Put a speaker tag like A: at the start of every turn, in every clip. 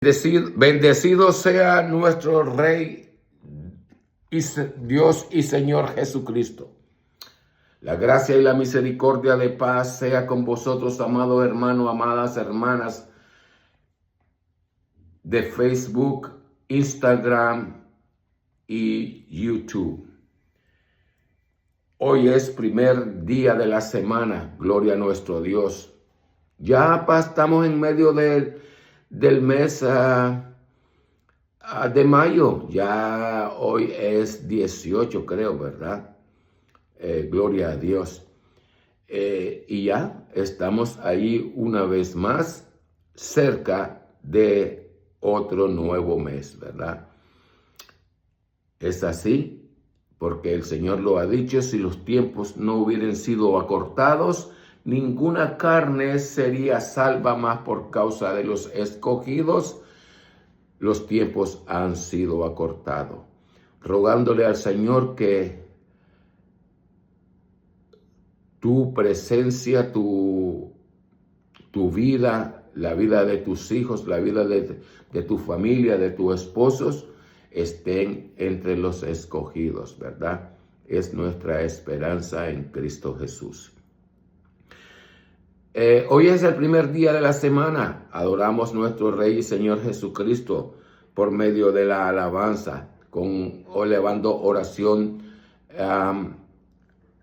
A: Bendecido sea nuestro Rey y Dios y Señor Jesucristo. La gracia y la misericordia de paz sea con vosotros, amado hermano, amadas hermanas de Facebook, Instagram y YouTube. Hoy es primer día de la semana, gloria a nuestro Dios. Ya estamos en medio del mes de mayo, ya hoy es 18 creo, ¿verdad? Gloria a Dios. Y ya estamos ahí una vez más cerca de otro nuevo mes, ¿verdad? Es así porque el Señor lo ha dicho: si los tiempos no hubieran sido acortados, ninguna carne sería salva, más por causa de los escogidos. Los tiempos han sido acortados. Rogándole al Señor que tu presencia, tu vida, la vida de tus hijos, la vida de tu familia, de tus esposos, estén entre los escogidos, ¿verdad? Es nuestra esperanza en Cristo Jesús. Hoy es el primer día de la semana. Adoramos nuestro Rey y Señor Jesucristo por medio de la alabanza, elevando oración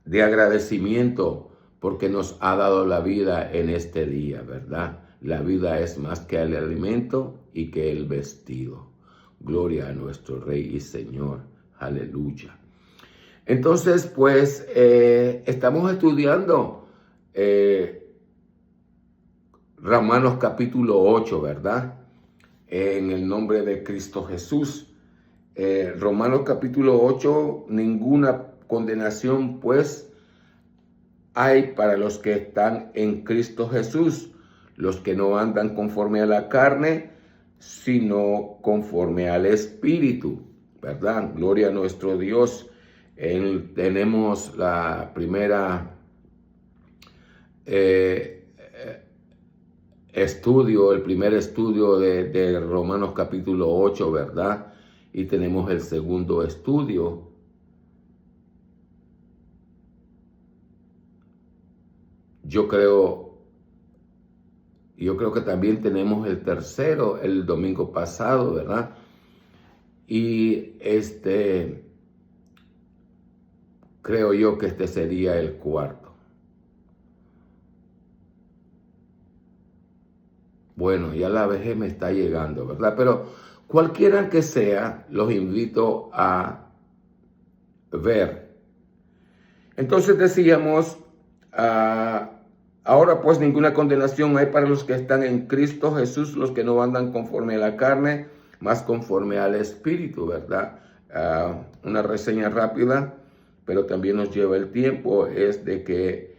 A: de agradecimiento porque nos ha dado la vida en este día, ¿verdad? La vida es más que el alimento y que el vestido. Gloria a nuestro Rey y Señor. Aleluya. Entonces, pues, estamos estudiando Romanos capítulo 8, ¿verdad? En el nombre de Cristo Jesús. Romanos capítulo 8, ninguna condenación, pues, hay para los que están en Cristo Jesús, los que no andan conforme a la carne, sino conforme al Espíritu, ¿verdad? Gloria a nuestro Dios. Tenemos la primera el primer estudio de Romanos capítulo 8, ¿verdad? Y tenemos el segundo estudio. Yo creo que también tenemos el tercero el domingo pasado, ¿verdad? Y creo yo que este sería el cuarto. Bueno, ya la vejez me está llegando, ¿verdad? Pero cualquiera que sea, los invito a ver. Entonces decíamos, ahora pues ninguna condenación hay para los que están en Cristo Jesús, los que no andan conforme a la carne, más conforme al Espíritu, ¿verdad? Una reseña rápida, pero también nos lleva el tiempo, es de que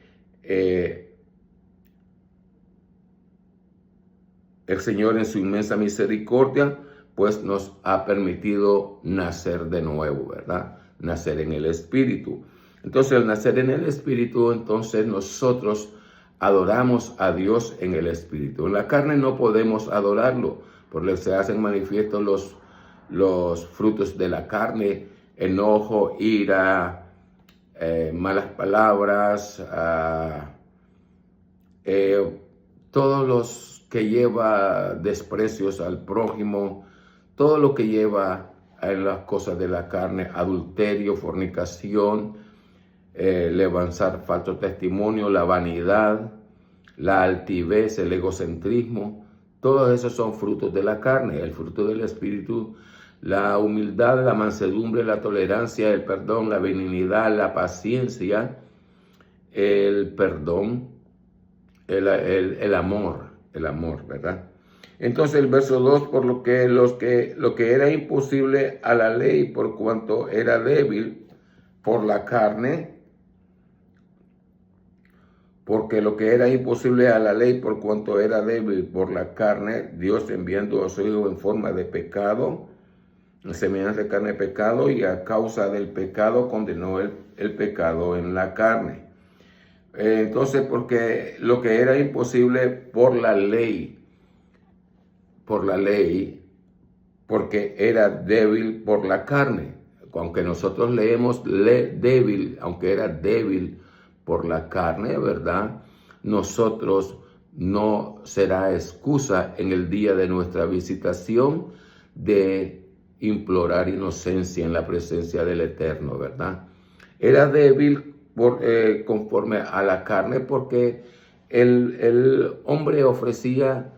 A: el Señor en su inmensa misericordia, pues nos ha permitido nacer de nuevo, ¿verdad? Nacer en el Espíritu. Entonces, al nacer en el Espíritu, entonces nosotros adoramos a Dios en el Espíritu. En la carne no podemos adorarlo, porque se hacen manifiestos los frutos de la carne: enojo, ira, malas palabras, todos los que lleva desprecios al prójimo, todo lo que lleva a las cosas de la carne: adulterio, fornicación, levantar falso testimonio, la vanidad, la altivez, el egocentrismo. Todos esos son frutos de la carne. El fruto del Espíritu: la humildad, la mansedumbre, la tolerancia, el perdón, la benignidad, la paciencia, el perdón, el amor, ¿verdad? Entonces el verso 2, por lo que era imposible a la ley por cuanto era débil por la carne, porque lo que era imposible a la ley por cuanto era débil por la carne, Dios enviando a su Hijo en forma de pecado, en semejanza de carne de pecado, y a causa del pecado condenó el pecado en la carne. Entonces, porque lo que era imposible por la ley, por la ley porque era débil por la carne. Aunque nosotros leemos débil, aunque era débil por la carne, ¿verdad? Nosotros no será excusa en el día de nuestra visitación de implorar inocencia en la presencia del Eterno, ¿verdad? Era débil conforme a la carne porque el hombre ofrecía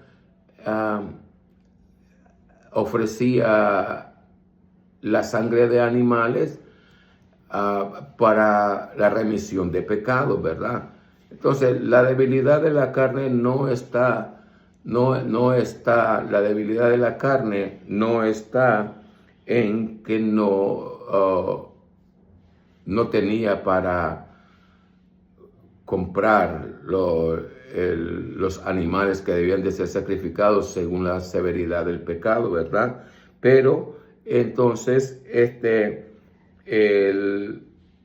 A: la sangre de animales para la remisión de pecados, ¿verdad? Entonces, la debilidad de la carne la debilidad de la carne no está en que no tenía para comprar los animales que debían de ser sacrificados según la severidad del pecado, ¿verdad? Pero entonces,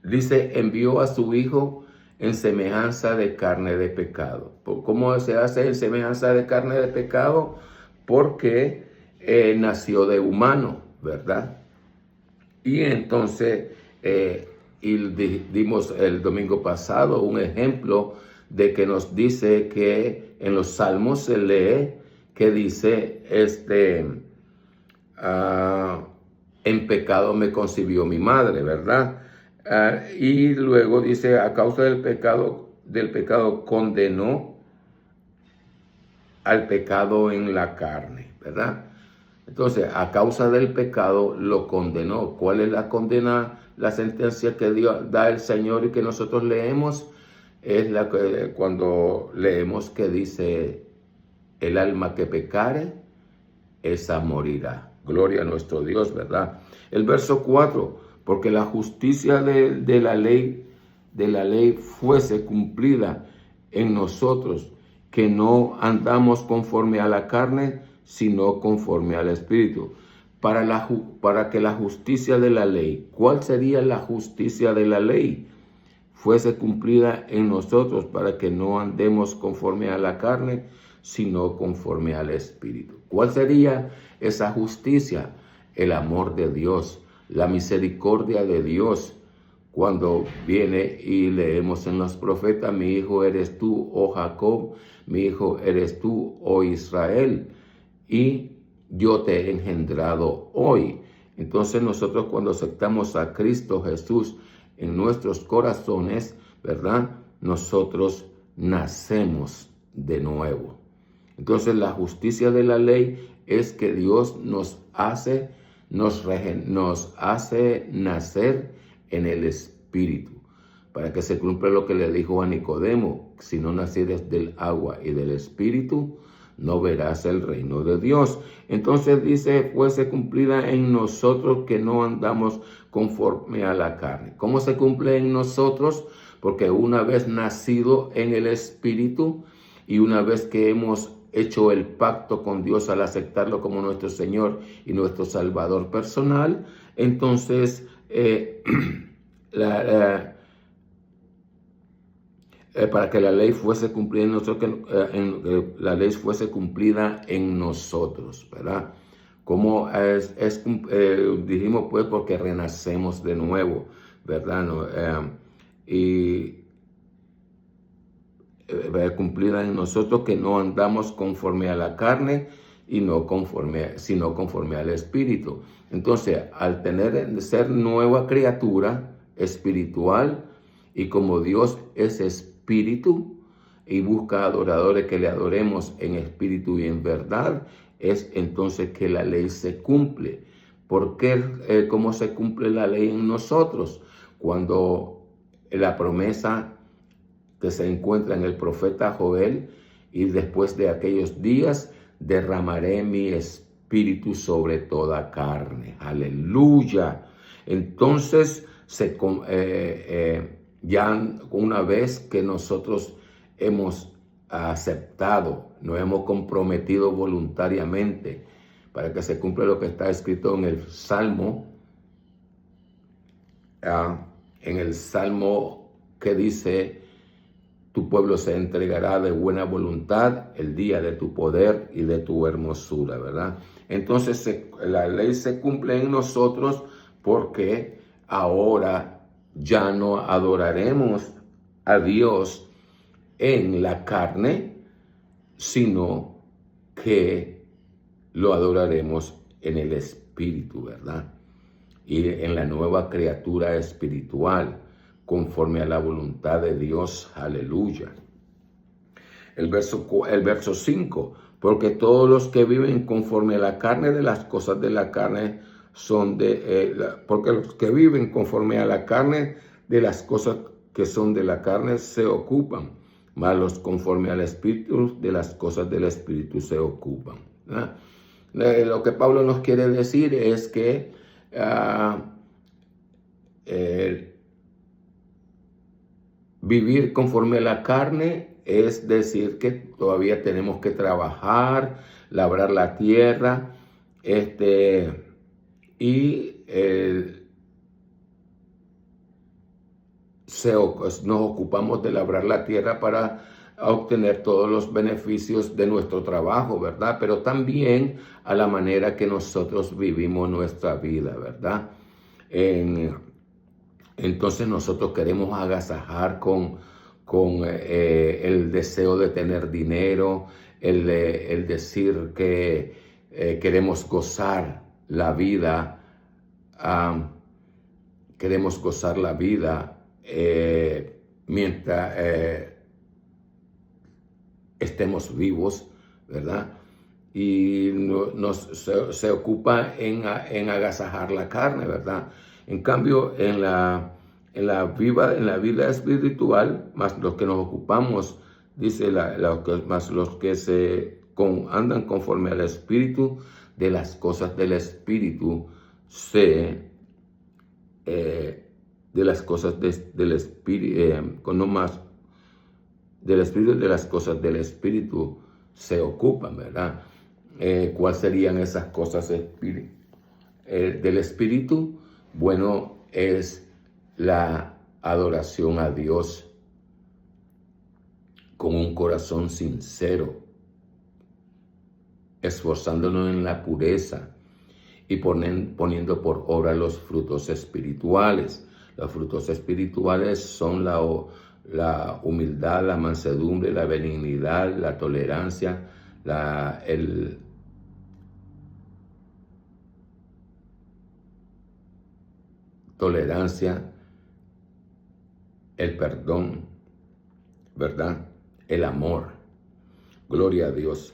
A: dice, envió a su hijo en semejanza de carne de pecado. ¿Cómo se hace en semejanza de carne de pecado? Porque nació de humano, ¿verdad? Y entonces, dimos el domingo pasado un ejemplo de que nos dice que en los Salmos se lee que dice, en pecado me concibió mi madre, ¿verdad? Y luego dice, a causa del pecado condenó al pecado en la carne, ¿verdad? Entonces, a causa del pecado lo condenó. ¿Cuál es la condena? La sentencia que da el Señor y que nosotros leemos es cuando leemos que dice, el alma que pecare, esa morirá. Gloria a nuestro Dios, ¿verdad? El verso 4, porque la justicia de la ley fuese cumplida en nosotros, que no andamos conforme a la carne, sino conforme al Espíritu. Para que la justicia de la ley, ¿cuál sería la justicia de la ley? Fuese cumplida en nosotros, para que no andemos conforme a la carne, sino conforme al Espíritu. ¿Cuál sería esa justicia? El amor de Dios, la misericordia de Dios. Cuando viene y leemos en los profetas, mi hijo eres tú, oh Jacob, mi hijo eres tú, oh Israel, y yo te he engendrado hoy. Entonces nosotros cuando aceptamos a Cristo Jesús en nuestros corazones, ¿verdad? Nosotros nacemos de nuevo. Entonces la justicia de la ley es que Dios nos hace nacer en el Espíritu, para que se cumpla lo que le dijo a Nicodemo, si no nacieres del agua y del Espíritu, no verás el reino de Dios. Entonces dice, fuese cumplida en nosotros, que no andamos conforme a la carne. ¿Cómo se cumple en nosotros? Porque una vez nacido en el Espíritu y una vez que hemos hecho el pacto con Dios al aceptarlo como nuestro Señor y nuestro Salvador personal, entonces para que la ley fuese cumplida en nosotros, la ley fuese cumplida en nosotros, ¿verdad? Como dijimos pues, porque renacemos de nuevo, ¿verdad? Cumplida en nosotros, que no andamos conforme a la carne y sino conforme al Espíritu. Entonces, al ser nueva criatura espiritual, y como Dios es espíritu y busca adoradores que le adoremos en espíritu y en verdad, es entonces que la ley se cumple. ¿Por qué? ¿Cómo se cumple la ley en nosotros? Cuando la promesa que se encuentra en el profeta Joel, y después de aquellos días derramaré mi espíritu sobre toda carne. Aleluya. Entonces, ya una vez que nosotros hemos aceptado, nos hemos comprometido voluntariamente para que se cumpla lo que está escrito en el Salmo, que dice, tu pueblo se entregará de buena voluntad el día de tu poder y de tu hermosura, ¿verdad? Entonces la ley se cumple en nosotros porque ahora ya no adoraremos a Dios en la carne, sino que lo adoraremos en el Espíritu, ¿verdad? Y en la nueva criatura espiritual, conforme a la voluntad de Dios. Aleluya. El verso 5, porque todos los que viven conforme a la carne, de las cosas de la carne son porque los que viven conforme a la carne, de las cosas que son de la carne se ocupan, mas los conforme al Espíritu, de las cosas del Espíritu se ocupan. ¿Verdad? Lo que Pablo nos quiere decir es que vivir conforme a la carne es decir que todavía tenemos que trabajar, labrar la tierra, nos ocupamos de labrar la tierra para obtener todos los beneficios de nuestro trabajo, ¿verdad? Pero también a la manera que nosotros vivimos nuestra vida, ¿verdad? Entonces nosotros queremos agasajar con el deseo de tener dinero, el decir que queremos gozar la vida, mientras estemos vivos, ¿verdad? Y se ocupa en agasajar la carne, ¿verdad? En cambio, en la vida espiritual, más los que nos ocupamos, dice más los que andan conforme al Espíritu, de las cosas del Espíritu de las cosas del Espíritu, no más del Espíritu, de las cosas del Espíritu se ocupan, ¿verdad? ¿Cuáles serían esas cosas del Espíritu? Bueno, es la adoración a Dios con un corazón sincero, esforzándonos en la pureza y poniendo por obra los frutos espirituales. Los frutos espirituales son la humildad, la mansedumbre, la benignidad, la tolerancia, el perdón, ¿verdad? El amor. Gloria a Dios.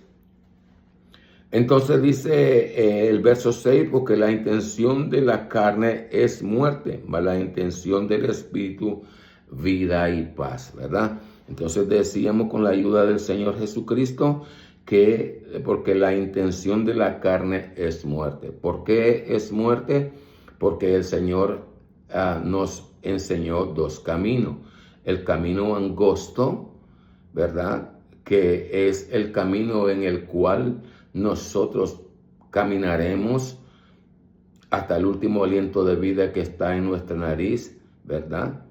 A: Entonces dice el verso 6, porque la intención de la carne es muerte, mas la intención del Espíritu, vida y paz, ¿verdad? Entonces decíamos con la ayuda del Señor Jesucristo que porque la intención de la carne es muerte. ¿Por qué es muerte? Porque el Señor nos enseñó dos caminos. El camino angosto, ¿verdad? Que es el camino en el cual nosotros caminaremos hasta el último aliento de vida que está en nuestra nariz, ¿verdad?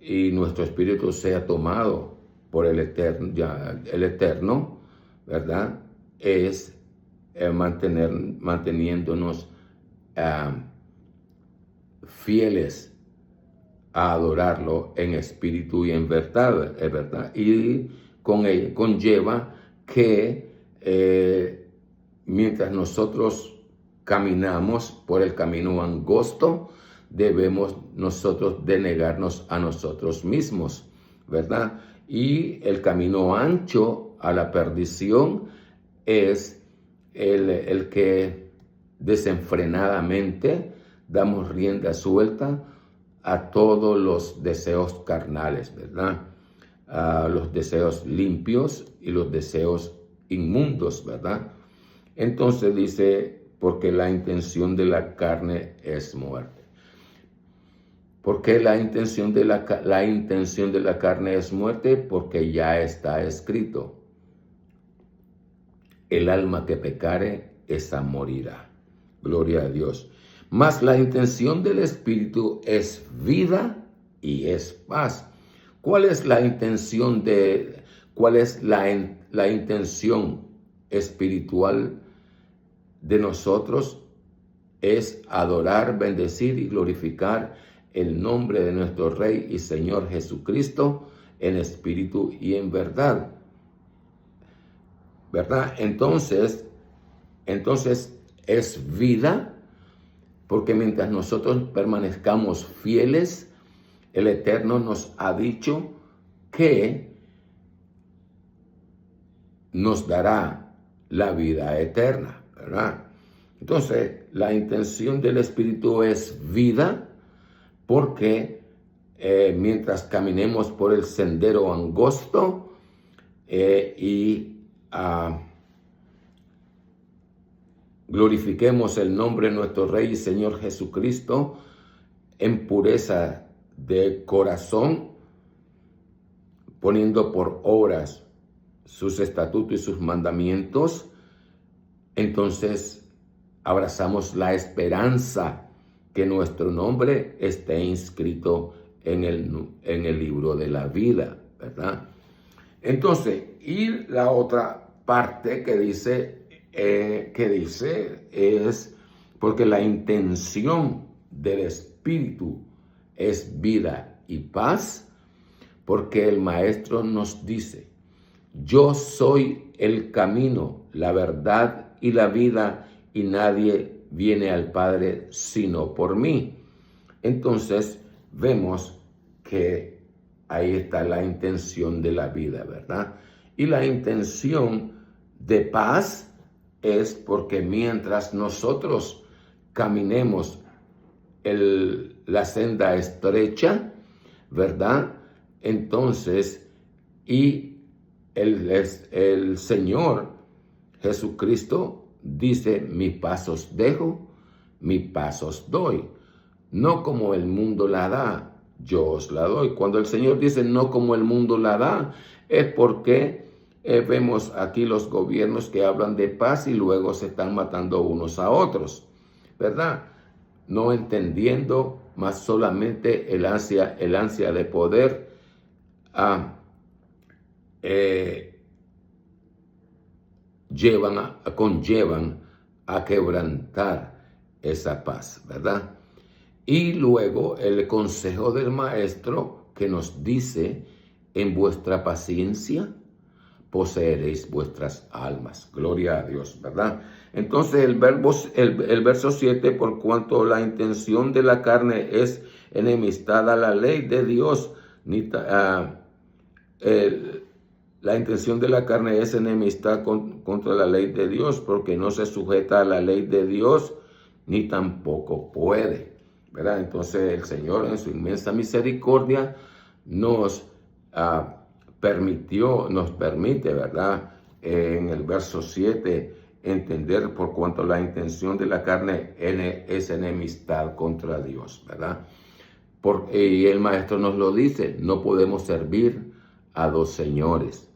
A: Y nuestro espíritu sea tomado por el Eterno, ¿verdad? Es manteniéndonos fieles a adorarlo en espíritu y en verdad, ¿verdad? Y con ello conlleva que mientras nosotros caminamos por el camino angosto, debemos nosotros de negarnos a nosotros mismos, ¿verdad? Y el camino ancho a la perdición es el que desenfrenadamente damos rienda suelta a todos los deseos carnales, ¿verdad? A los deseos limpios y los deseos inmundos, ¿verdad? Entonces dice, porque la intención de la carne es muerte. ¿Por qué la intención de la carne es muerte? Porque ya está escrito, el alma que pecare, esa morirá. Gloria a Dios. Mas la intención del Espíritu es vida y es paz. ¿Cuál es la intención la intención espiritual de nosotros? Es adorar, bendecir y glorificar el nombre de nuestro Rey y Señor Jesucristo en espíritu y en verdad. ¿Verdad? Entonces es vida, porque mientras nosotros permanezcamos fieles, el Eterno nos ha dicho que nos dará la vida eterna, ¿verdad? Entonces, la intención del Espíritu es vida, porque mientras caminemos por el sendero angosto glorifiquemos el nombre de nuestro Rey y Señor Jesucristo en pureza de corazón, poniendo por obras sus estatutos y sus mandamientos, entonces abrazamos la esperanza que nuestro nombre esté inscrito en el libro de la vida, ¿verdad? Entonces, y la otra parte que dice es porque la intención del Espíritu es vida y paz, porque el Maestro nos dice: yo soy el camino, la verdad y la vida, y nadie viene al Padre sino por mí. Entonces vemos que ahí está la intención de la vida, ¿verdad? Y la intención de paz es porque mientras nosotros caminemos la senda estrecha, ¿verdad? Entonces, y el Señor Jesucristo dice: mis pasos dejo, mis pasos doy. No como el mundo la da, yo os la doy. Cuando el Señor dice no como el mundo la da, es porque vemos aquí los gobiernos que hablan de paz y luego se están matando unos a otros, ¿verdad? No entendiendo más solamente el ansia de poder conllevan a quebrantar esa paz, ¿verdad? Y luego el consejo del Maestro que nos dice: en vuestra paciencia poseeréis vuestras almas. Gloria a Dios, ¿verdad? Entonces el verso 7, por cuanto la intención de la carne es enemistad a la ley de Dios, la intención de la carne es enemistad contra la ley de Dios, porque no se sujeta a la ley de Dios, ni tampoco puede, ¿verdad? Entonces el Señor, en su inmensa misericordia, nos permite, ¿verdad? En el verso 7, entender por cuanto la intención de la carne es enemistad contra Dios, ¿verdad? Y el Maestro nos lo dice: no podemos servir a dos señores,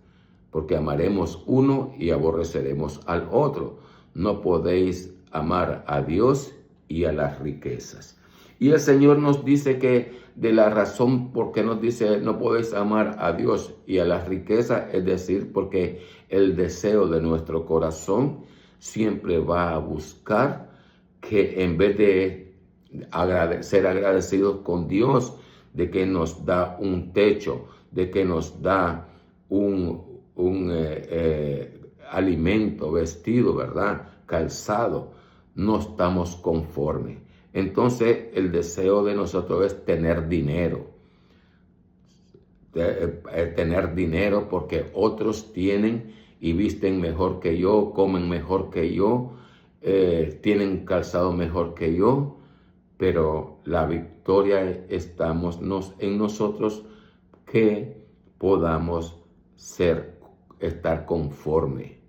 A: porque amaremos uno y aborreceremos al otro. No podéis amar a Dios y a las riquezas. Y el Señor nos dice que de la razón por qué nos dice no podéis amar a Dios y a las riquezas, es decir, porque el deseo de nuestro corazón siempre va a buscar que, en vez de ser agradecidos con Dios, de que nos da un techo, de que nos da un alimento, vestido, ¿verdad? Calzado, no estamos conformes. Entonces el deseo de nosotros es tener dinero. Tener dinero porque otros tienen y visten mejor que yo, comen mejor que yo, tienen calzado mejor que yo, pero la victoria estamos en nosotros, que podamos estar conforme.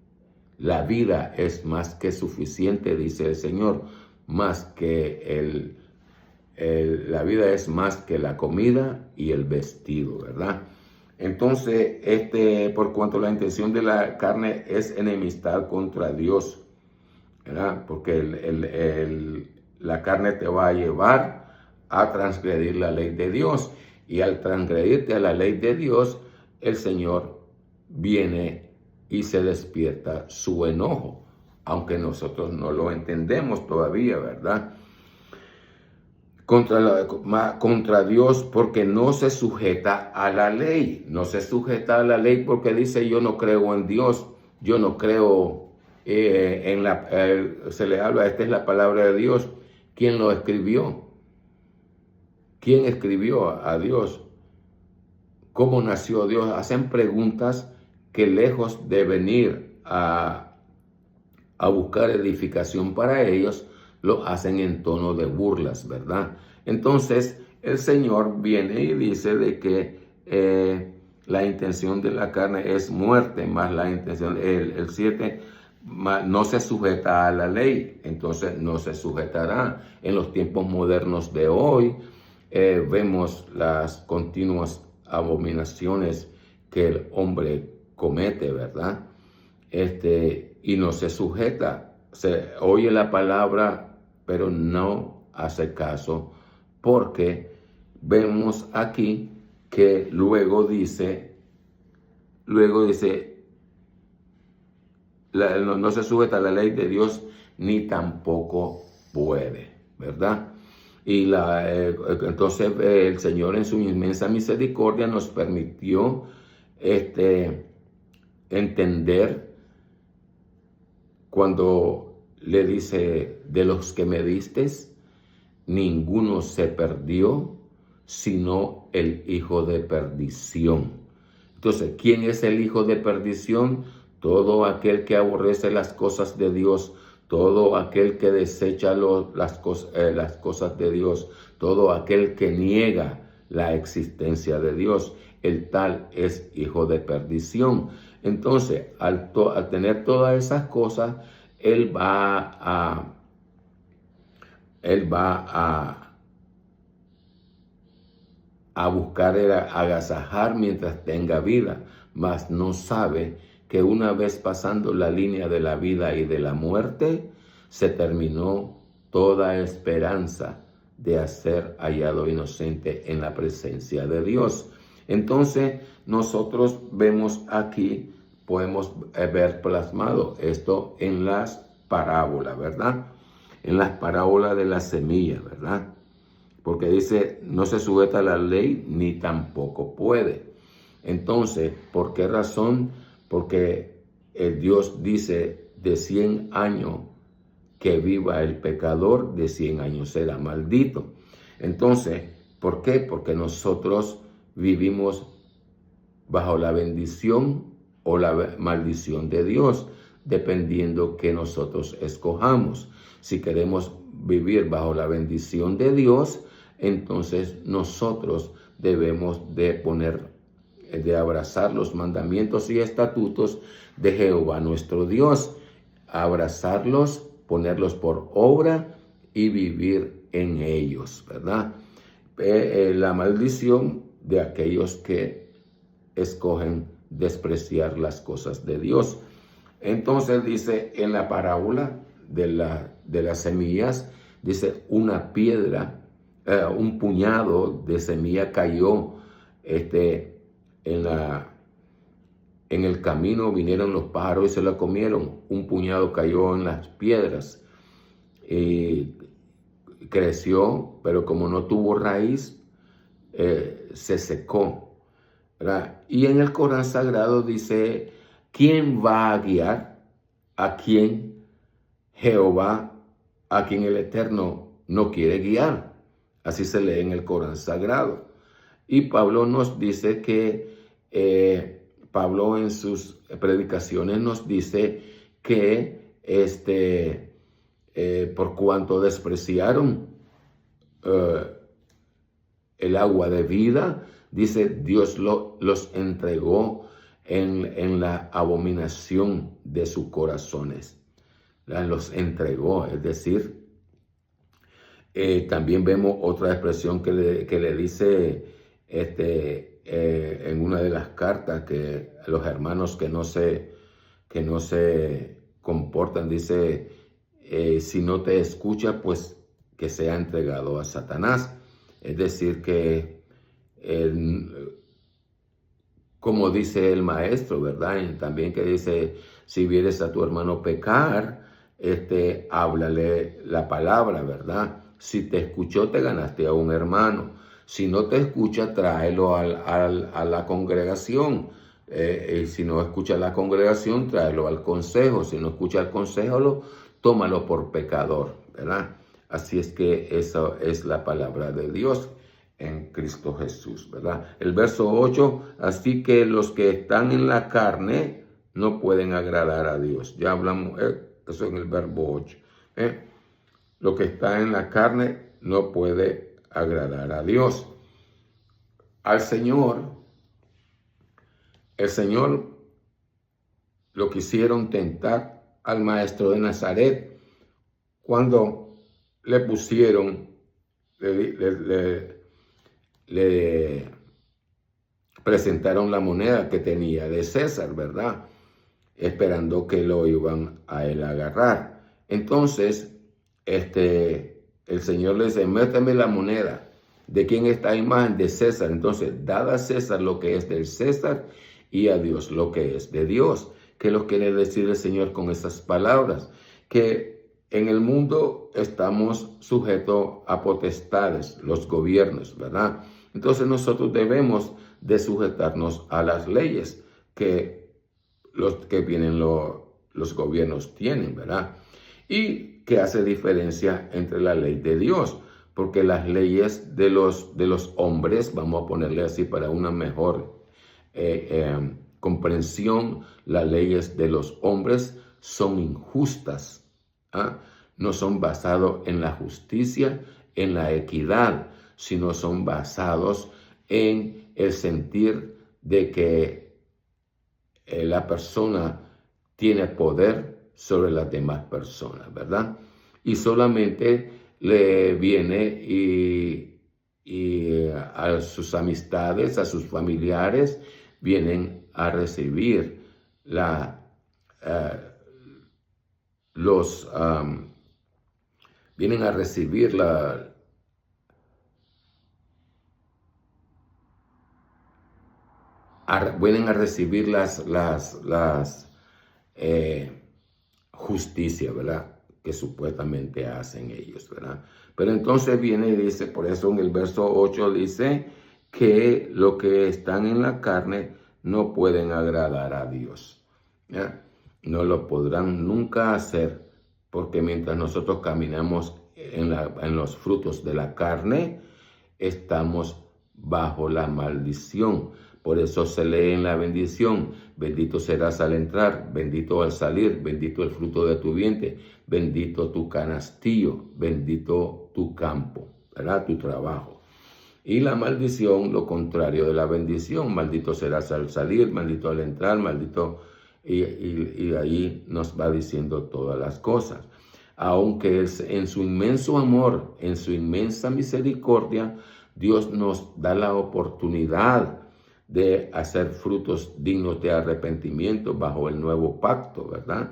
A: La vida es más que suficiente, dice el Señor, más que la vida es más que la comida y el vestido, ¿verdad? Entonces, por cuanto la intención de la carne es enemistad contra Dios, ¿verdad? Porque la carne te va a llevar a transgredir la ley de Dios. Y al transgredirte a la ley de Dios, el Señor viene y se despierta su enojo, aunque nosotros no lo entendemos todavía, ¿verdad? Contra Dios, porque no se sujeta a la ley. No se sujeta a la ley porque dice: yo no creo en Dios, yo no creo se le habla, esta es la palabra de Dios. ¿Quién lo escribió? ¿Quién escribió a Dios? ¿Cómo nació Dios? Hacen preguntas que, lejos de venir a buscar edificación para ellos, lo hacen en tono de burlas, ¿verdad? Entonces el Señor viene y dice de que la intención de la carne es muerte, más la intención, el 7, no se sujeta a la ley, entonces no se sujetará. En los tiempos modernos de hoy vemos las continuas abominaciones que el hombre comete, ¿verdad? Y no se sujeta, se oye la palabra, pero no hace caso, porque vemos aquí que luego dice, no se sujeta a la ley de Dios, ni tampoco puede, ¿verdad? Y entonces el Señor, en su inmensa misericordia, nos permitió entender cuando le dice: de los que me distes, ninguno se perdió, sino el hijo de perdición. Entonces, ¿quién es el hijo de perdición? Todo aquel que aborrece las cosas de Dios, todo aquel que desecha las cosas de Dios, todo aquel que niega la existencia de Dios, el tal es hijo de perdición. Entonces, al tener todas esas cosas, él va a buscar agasajar mientras tenga vida, mas no sabe que una vez pasando la línea de la vida y de la muerte, se terminó toda esperanza de ser hallado inocente en la presencia de Dios. Entonces, nosotros vemos aquí, podemos ver plasmado esto en las parábolas, ¿verdad? En las parábolas de la semilla, ¿verdad? Porque dice: no se sujeta a la ley, ni tampoco puede. Entonces, ¿por qué razón? Porque Dios dice: de 100 años que viva el pecador, de 100 años será maldito. Entonces, ¿por qué? Porque nosotros vivimos bajo la bendición o la maldición de Dios, dependiendo que nosotros escojamos. Si queremos vivir bajo la bendición de Dios, entonces nosotros debemos de abrazar los mandamientos y estatutos de Jehová nuestro Dios, abrazarlos, ponerlos por obra y vivir en ellos, ¿verdad? La maldición de aquellos que escogen despreciar las cosas de Dios. Entonces dice en la parábola de las semillas, dice: una piedra, un puñado de semilla cayó en el camino, vinieron los pájaros y se la comieron. Un puñado cayó en las piedras y creció, pero como no tuvo raíz, se secó, ¿verdad? Y en el Corán Sagrado dice: ¿quién va a guiar? ¿A quién Jehová, a quien el Eterno no quiere guiar? Así se lee en el Corán Sagrado. Y Pablo nos dice que, Pablo en sus predicaciones nos dice que por cuanto despreciaron el agua de vida, dice, Dios los entregó en la abominación de sus corazones. Los entregó, es decir, también vemos otra expresión que le dice en una de las cartas, que los hermanos que no se comportan, dice: si no te escucha, pues que sea entregado a Satanás. Es decir, que como dice el maestro, ¿verdad? Y también que dice, si vieres a tu hermano pecar, háblale la palabra, ¿verdad? Si te escuchó, te ganaste a un hermano. Si no te escucha, tráelo a la congregación. Y si no escucha la congregación, tráelo al consejo. Si no escucha el consejo, tómalo por pecador, ¿verdad? Así es que eso es la palabra de Dios en Cristo Jesús, ¿verdad? El verso 8, así que los que están en la carne no pueden agradar a Dios. Ya hablamos, eso en el verbo 8. Lo que está en la carne no puede agradar a Dios. Al Señor, el Señor lo quisieron tentar al maestro de Nazaret cuando le pusieron, le presentaron la moneda que tenía de César, ¿verdad? Esperando que lo iban a él a agarrar. Entonces, el Señor le dice, méteme la moneda. ¿De quién está la imagen? De César. Entonces, dad a César lo que es del César y a Dios lo que es de Dios. ¿Qué nos quiere decir el Señor con esas palabras? Que en el mundo estamos sujetos a potestades, los gobiernos, ¿verdad? Entonces nosotros debemos de sujetarnos a las leyes que los que vienen los gobiernos tienen, ¿verdad? Y que hace diferencia entre la ley de Dios, porque las leyes de los hombres, vamos a ponerle así para una mejor comprensión, las leyes de los hombres son injustas, ¿ah? No son basados en la justicia, en la equidad, sino son basados en el sentir de que la persona tiene poder sobre las demás personas, ¿verdad? Y solamente le viene y a sus amistades, a sus familiares, vienen a recibir vienen a recibir vienen a recibir las justicia, ¿verdad? Que supuestamente hacen ellos, ¿verdad? Pero entonces viene y dice, por eso en el verso 8 dice que lo que están en la carne no pueden agradar a Dios, ¿ya? No lo podrán nunca hacer, porque mientras nosotros caminamos en los frutos de la carne, estamos bajo la maldición. Por eso se lee en la bendición, bendito serás al entrar, bendito al salir, bendito el fruto de tu vientre, bendito tu canastillo, bendito tu campo, ¿verdad? Tu trabajo. Y la maldición, lo contrario de la bendición, maldito serás al salir, maldito al entrar, maldito, y ahí nos va diciendo todas las cosas. Aunque en su inmenso amor, en su inmensa misericordia, Dios nos da la oportunidad de hacer frutos dignos de arrepentimiento bajo el nuevo pacto, ¿verdad?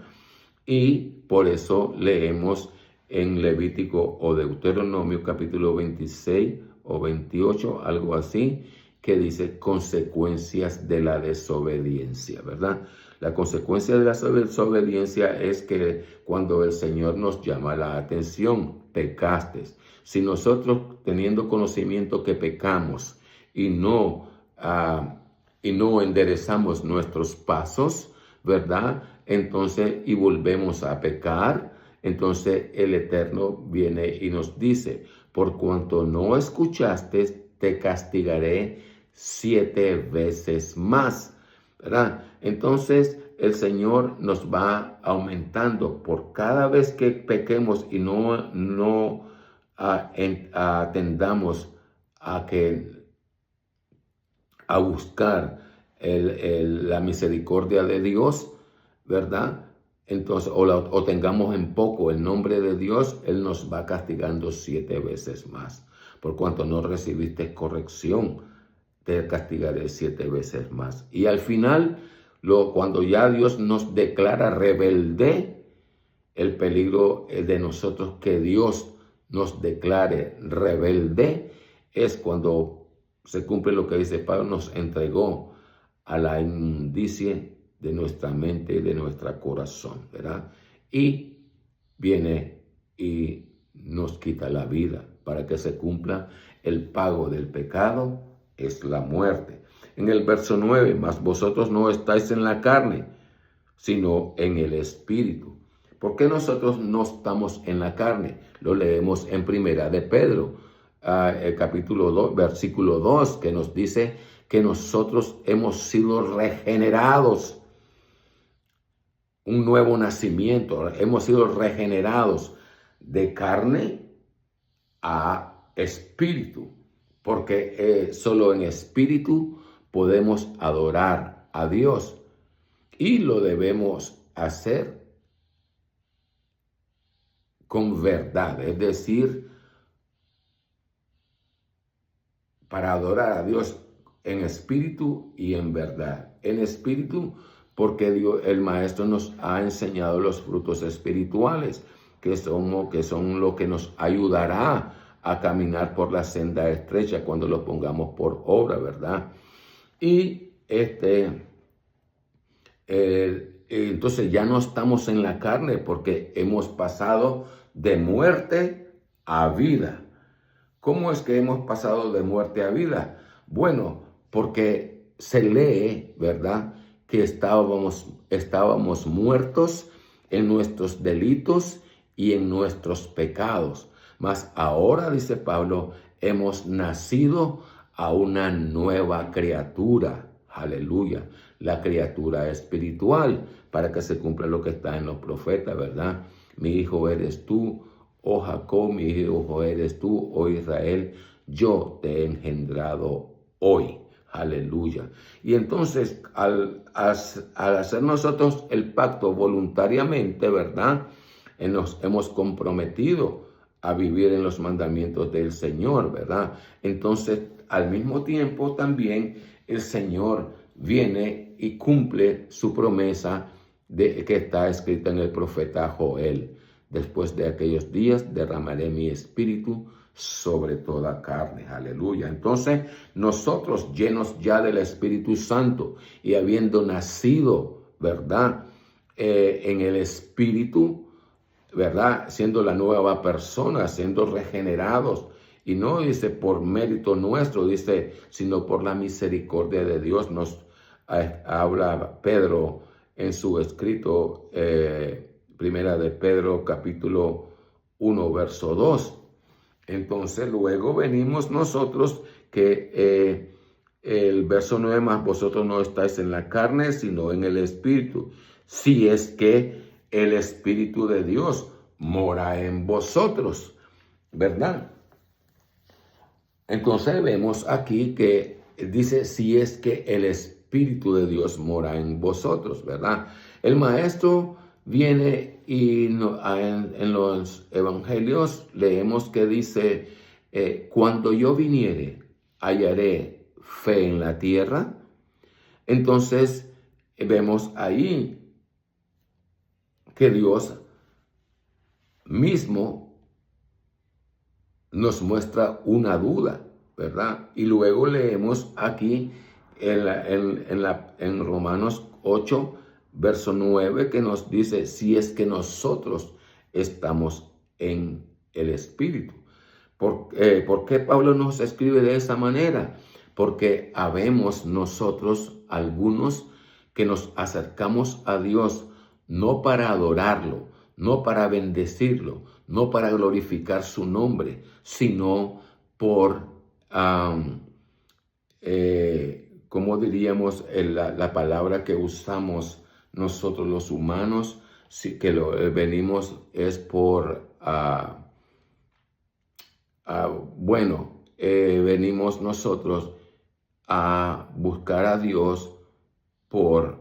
A: Y por eso leemos en Levítico o Deuteronomio capítulo 26 o 28, algo así, que dice consecuencias de la desobediencia, ¿verdad? La consecuencia de la desobediencia es que cuando el Señor nos llama la atención, pecaste. Si nosotros teniendo conocimiento que pecamos y no enderezamos nuestros pasos, ¿verdad? Entonces, y volvemos a pecar, entonces el Eterno viene y nos dice, por cuanto no escuchaste, te castigaré 7 veces más, ¿verdad? Entonces el Señor nos va aumentando por cada vez que pequemos y no atendamos a buscar la misericordia de Dios, ¿verdad? Entonces, o tengamos en poco el nombre de Dios, Él nos va castigando 7 veces más. Por cuanto no recibiste corrección, te castigaré 7 veces más. Y al final, cuando ya Dios nos declara rebelde, el peligro de nosotros que Dios nos declare rebelde es cuando se cumple lo que dice Pablo, nos entregó a la inmundicia de nuestra mente y de nuestro corazón, ¿verdad? Y viene y nos quita la vida para que se cumpla el pago del pecado, es la muerte. En el verso 9, mas vosotros no estáis en la carne, sino en el Espíritu. ¿Por qué nosotros no estamos en la carne? Lo leemos en Primera de Pedro, el capítulo 2, versículo 2, que nos dice que nosotros hemos sido regenerados, un nuevo nacimiento, hemos sido regenerados de carne a espíritu, porque solo en espíritu podemos adorar a Dios y lo debemos hacer con verdad, es decir, para adorar a Dios en espíritu y en verdad. En espíritu, porque Dios, el Maestro nos ha enseñado los frutos espirituales, que son lo que nos ayudará a caminar por la senda estrecha cuando lo pongamos por obra, ¿verdad? Y entonces ya no estamos en la carne porque hemos pasado de muerte a vida. ¿Cómo es que hemos pasado de muerte a vida? Bueno, porque se lee, ¿verdad?, que estábamos muertos en nuestros delitos y en nuestros pecados. Mas ahora, dice Pablo, hemos nacido a una nueva criatura. Aleluya. La criatura espiritual, para que se cumpla lo que está en los profetas, ¿verdad? Mi hijo eres tú, oh Jacob, mi hijo eres tú, oh Israel, yo te he engendrado hoy. Aleluya. Y entonces, al hacer nosotros el pacto voluntariamente, ¿verdad? Nos hemos comprometido a vivir en los mandamientos del Señor, ¿verdad? Entonces, al mismo tiempo también el Señor viene y cumple su promesa que está escrita en el profeta Joel. Después de aquellos días derramaré mi espíritu sobre toda carne. Aleluya. Entonces, nosotros llenos ya del Espíritu Santo y habiendo nacido, ¿verdad?, en el Espíritu, ¿verdad?, siendo la nueva persona, siendo regenerados. Y no dice por mérito nuestro, dice, sino por la misericordia de Dios. Nos habla Pedro en su escrito, Primera de Pedro, capítulo 1, verso 2. Entonces luego venimos nosotros que el verso 9, más vosotros no estáis en la carne, sino en el Espíritu. Si es que el Espíritu de Dios mora en vosotros, ¿verdad? Entonces vemos aquí que dice, si es que el Espíritu de Dios mora en vosotros, ¿verdad? El Maestro viene y en los evangelios leemos que dice, cuando yo viniere, hallaré fe en la tierra. Entonces vemos ahí que Dios mismo nos muestra una duda, ¿verdad? Y luego leemos aquí en Romanos 8, verso 9, que nos dice, si es que nosotros estamos en el Espíritu. ¿Por qué Pablo nos escribe de esa manera? Porque habemos nosotros algunos que nos acercamos a Dios no para adorarlo, no para bendecirlo, no para glorificar su nombre, sino por, ¿cómo diríamos la palabra que usamos nosotros los humanos? Sí, que venimos es por, venimos nosotros a buscar a Dios por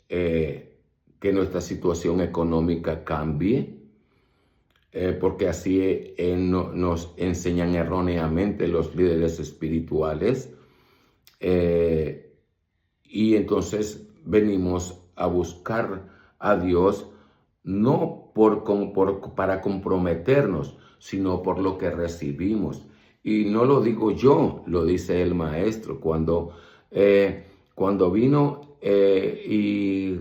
A: que nuestra situación económica cambie, porque así nos enseñan erróneamente los líderes espirituales, y entonces venimos a buscar a Dios no para comprometernos, sino por lo que recibimos. Y no lo digo yo, lo dice el maestro. Cuando vino y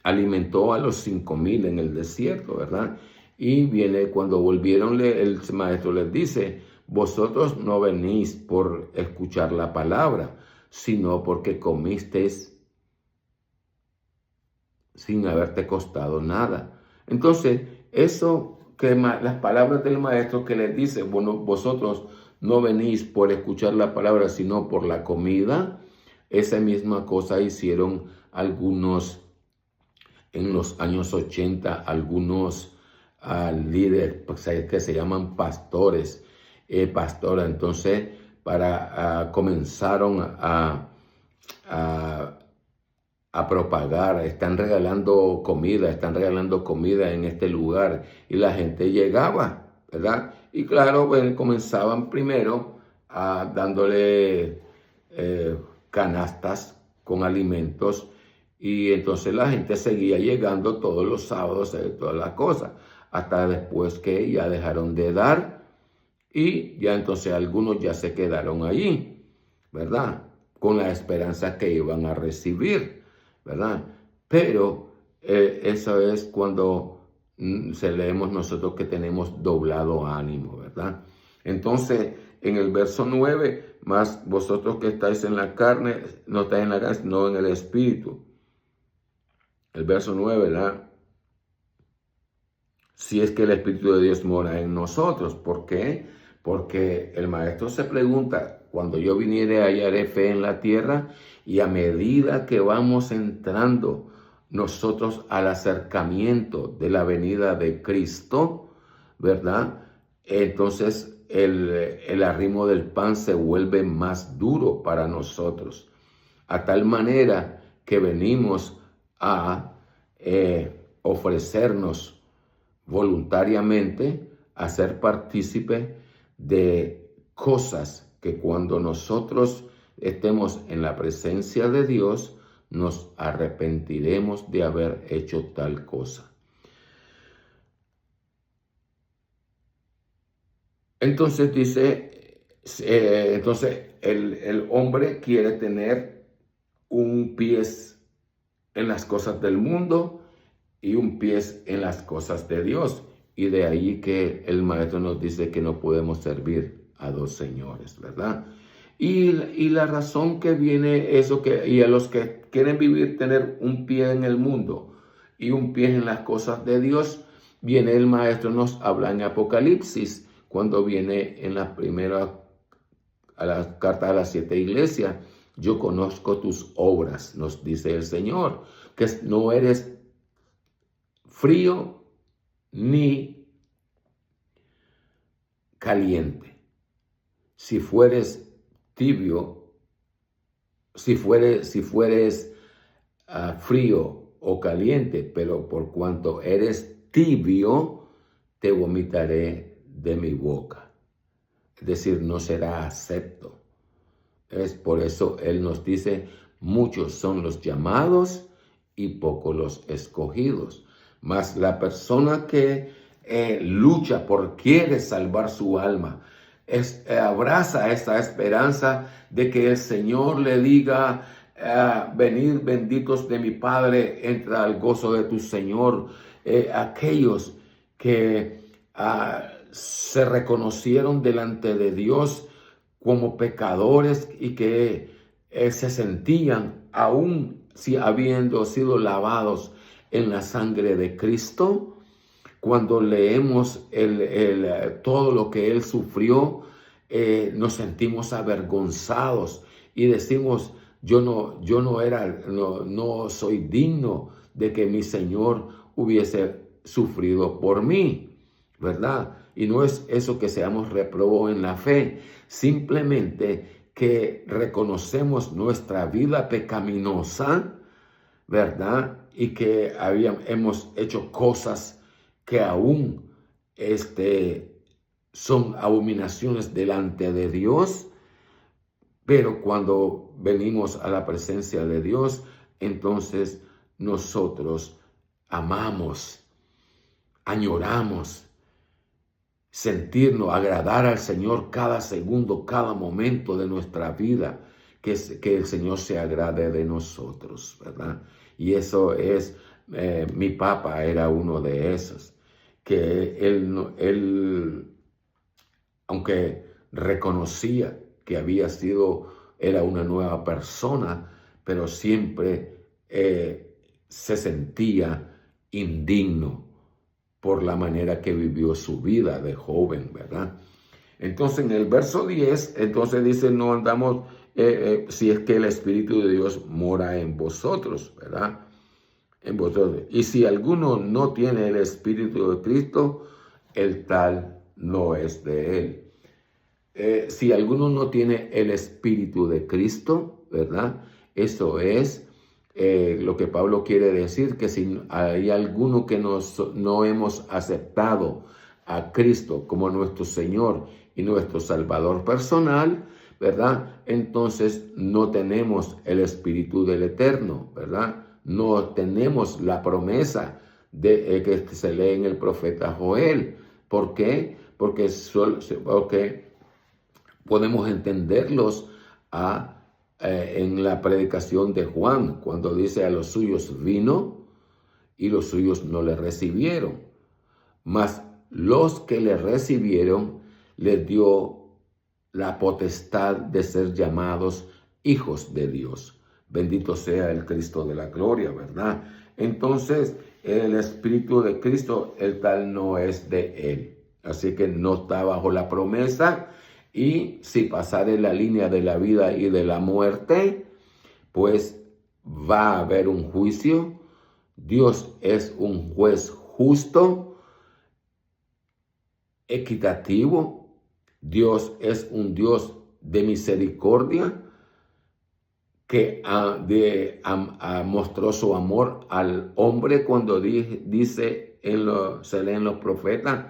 A: alimentó a los 5,000 en el desierto, ¿verdad? Y viene cuando volvieron, el maestro les dice, vosotros no venís por escuchar la palabra, sino porque comisteis sin haberte costado nada. Entonces, eso que las palabras del maestro que les dice, bueno, vosotros no venís por escuchar la palabra, sino por la comida, esa misma cosa hicieron algunos en los años 80, algunos líderes que se llaman pastores, pastora. Entonces, comenzaron a propagar, están regalando comida en este lugar, y la gente llegaba, ¿verdad? Y claro, comenzaban primero dándole canastas con alimentos, y entonces la gente seguía llegando todos los sábados, todas las cosas, hasta después que ya dejaron de dar, y ya entonces algunos ya se quedaron allí, ¿verdad? Con la esperanza que iban a recibir, ¿verdad? Pero eso es cuando leemos nosotros que tenemos doblado ánimo, ¿verdad? Entonces, en el verso 9, más vosotros que estáis en la carne, no estáis en la carne, sino en el espíritu. El verso 9, ¿verdad? Si es que el Espíritu de Dios mora en nosotros. ¿Por qué? Porque el maestro se pregunta, cuando yo viniere hallaré fe en la tierra, y a medida que vamos entrando nosotros al acercamiento de la venida de Cristo, ¿verdad? Entonces el arrimo del pan se vuelve más duro para nosotros, a tal manera que venimos a ofrecernos voluntariamente a ser partícipe de cosas que cuando nosotros estemos en la presencia de Dios nos arrepentiremos de haber hecho tal cosa. Entonces dice, entonces el hombre quiere tener un pie en las cosas del mundo y un pie en las cosas de Dios. Y de ahí que el maestro nos dice que no podemos servir a dos señores, ¿verdad? Y la razón que viene eso, y a los que quieren vivir, tener un pie en el mundo y un pie en las cosas de Dios, viene el maestro, nos habla en Apocalipsis, cuando viene en la primera, a la carta a las 7 iglesias, yo conozco tus obras, nos dice el Señor, que no eres frío ni caliente. Si fueres tibio, si fueres frío o caliente, pero por cuanto eres tibio, te vomitaré de mi boca. Es decir, no será acepto. Es por eso Él nos dice, muchos son los llamados y pocos los escogidos. Mas la persona que lucha quiere salvar su alma, abraza esa esperanza de que el Señor le diga, venid benditos de mi Padre, entra al gozo de tu Señor. Aquellos que se reconocieron delante de Dios como pecadores y que se sentían, aún si habiendo sido lavados en la sangre de Cristo, cuando leemos todo lo que Él sufrió, nos sentimos avergonzados y decimos, yo no soy digno de que mi Señor hubiese sufrido por mí, ¿verdad? Y no es eso que seamos reprobos en la fe, simplemente que reconocemos nuestra vida pecaminosa, ¿verdad? Y que hemos hecho cosas que aún son abominaciones delante de Dios, pero cuando venimos a la presencia de Dios, entonces nosotros amamos, añoramos sentirnos, agradar al Señor cada segundo, cada momento de nuestra vida, que el Señor se agrade de nosotros, ¿verdad? Y eso es, mi papá era uno de esos, que él aunque reconocía que era una nueva persona, pero siempre se sentía indigno por la manera que vivió su vida de joven, ¿verdad? Entonces en el verso 10, entonces dice, no andamos, si es que el Espíritu de Dios mora en vosotros, ¿verdad? En vosotros. Y si alguno no tiene el Espíritu de Cristo, el tal no es de él. Si alguno no tiene el Espíritu de Cristo, ¿verdad? Eso es lo que Pablo quiere decir, que si hay alguno que no hemos aceptado a Cristo como nuestro Señor y nuestro Salvador personal, ¿verdad? Entonces no tenemos el Espíritu del Eterno, ¿verdad? No tenemos la promesa que se lee en el profeta Joel. ¿Por qué? Porque podemos entenderlos en la predicación de Juan, cuando dice a los suyos vino y los suyos no le recibieron. Mas los que le recibieron les dio la potestad de ser llamados hijos de Dios. Bendito sea el Cristo de la gloria, ¿verdad? Entonces, el Espíritu de Cristo, el tal no es de él. Así que no está bajo la promesa. Y si pasare la línea de la vida y de la muerte, pues va a haber un juicio. Dios es un juez justo, equitativo. Dios es un Dios de misericordia que mostró su amor al hombre cuando dice, se lee en los profetas,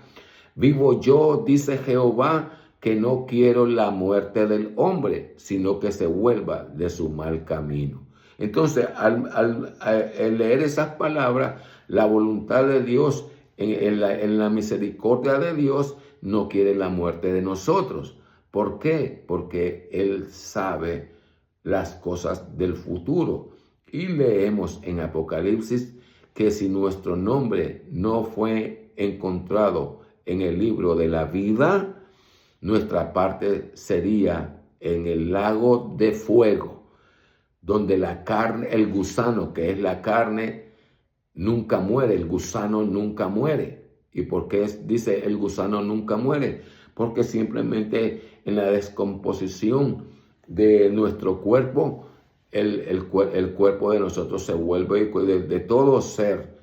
A: vivo yo, dice Jehová, que no quiero la muerte del hombre, sino que se vuelva de su mal camino. Entonces, al leer esas palabras, la voluntad de Dios, en la misericordia de Dios, no quiere la muerte de nosotros. ¿Por qué? Porque Él sabe las cosas del futuro. Y leemos en Apocalipsis que si nuestro nombre no fue encontrado en el libro de la vida, nuestra parte sería en el lago de fuego, donde la carne, el gusano que es la carne, nunca muere. El gusano nunca muere. ¿Y por qué dice el gusano nunca muere? Porque simplemente en la descomposición de nuestro cuerpo, el cuerpo de nosotros se vuelve de todo ser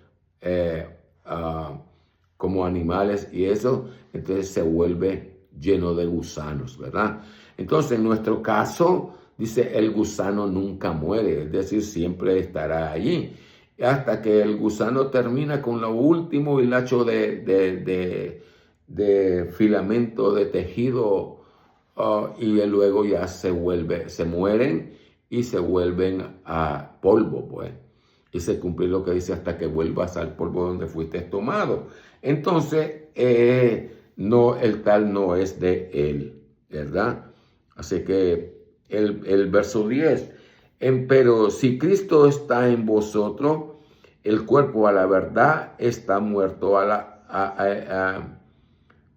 A: como animales y eso, entonces se vuelve lleno de gusanos, ¿verdad? Entonces en nuestro caso dice el gusano nunca muere, es decir, siempre estará allí hasta que el gusano termina con lo último hilacho de filamento de tejido y luego ya se mueren y se vuelven a polvo, pues. Y se cumple lo que dice hasta que vuelvas al polvo donde fuiste tomado. Entonces, no, el tal no es de él, ¿verdad? Así que el verso 10, pero si Cristo está en vosotros, el cuerpo a la verdad está muerto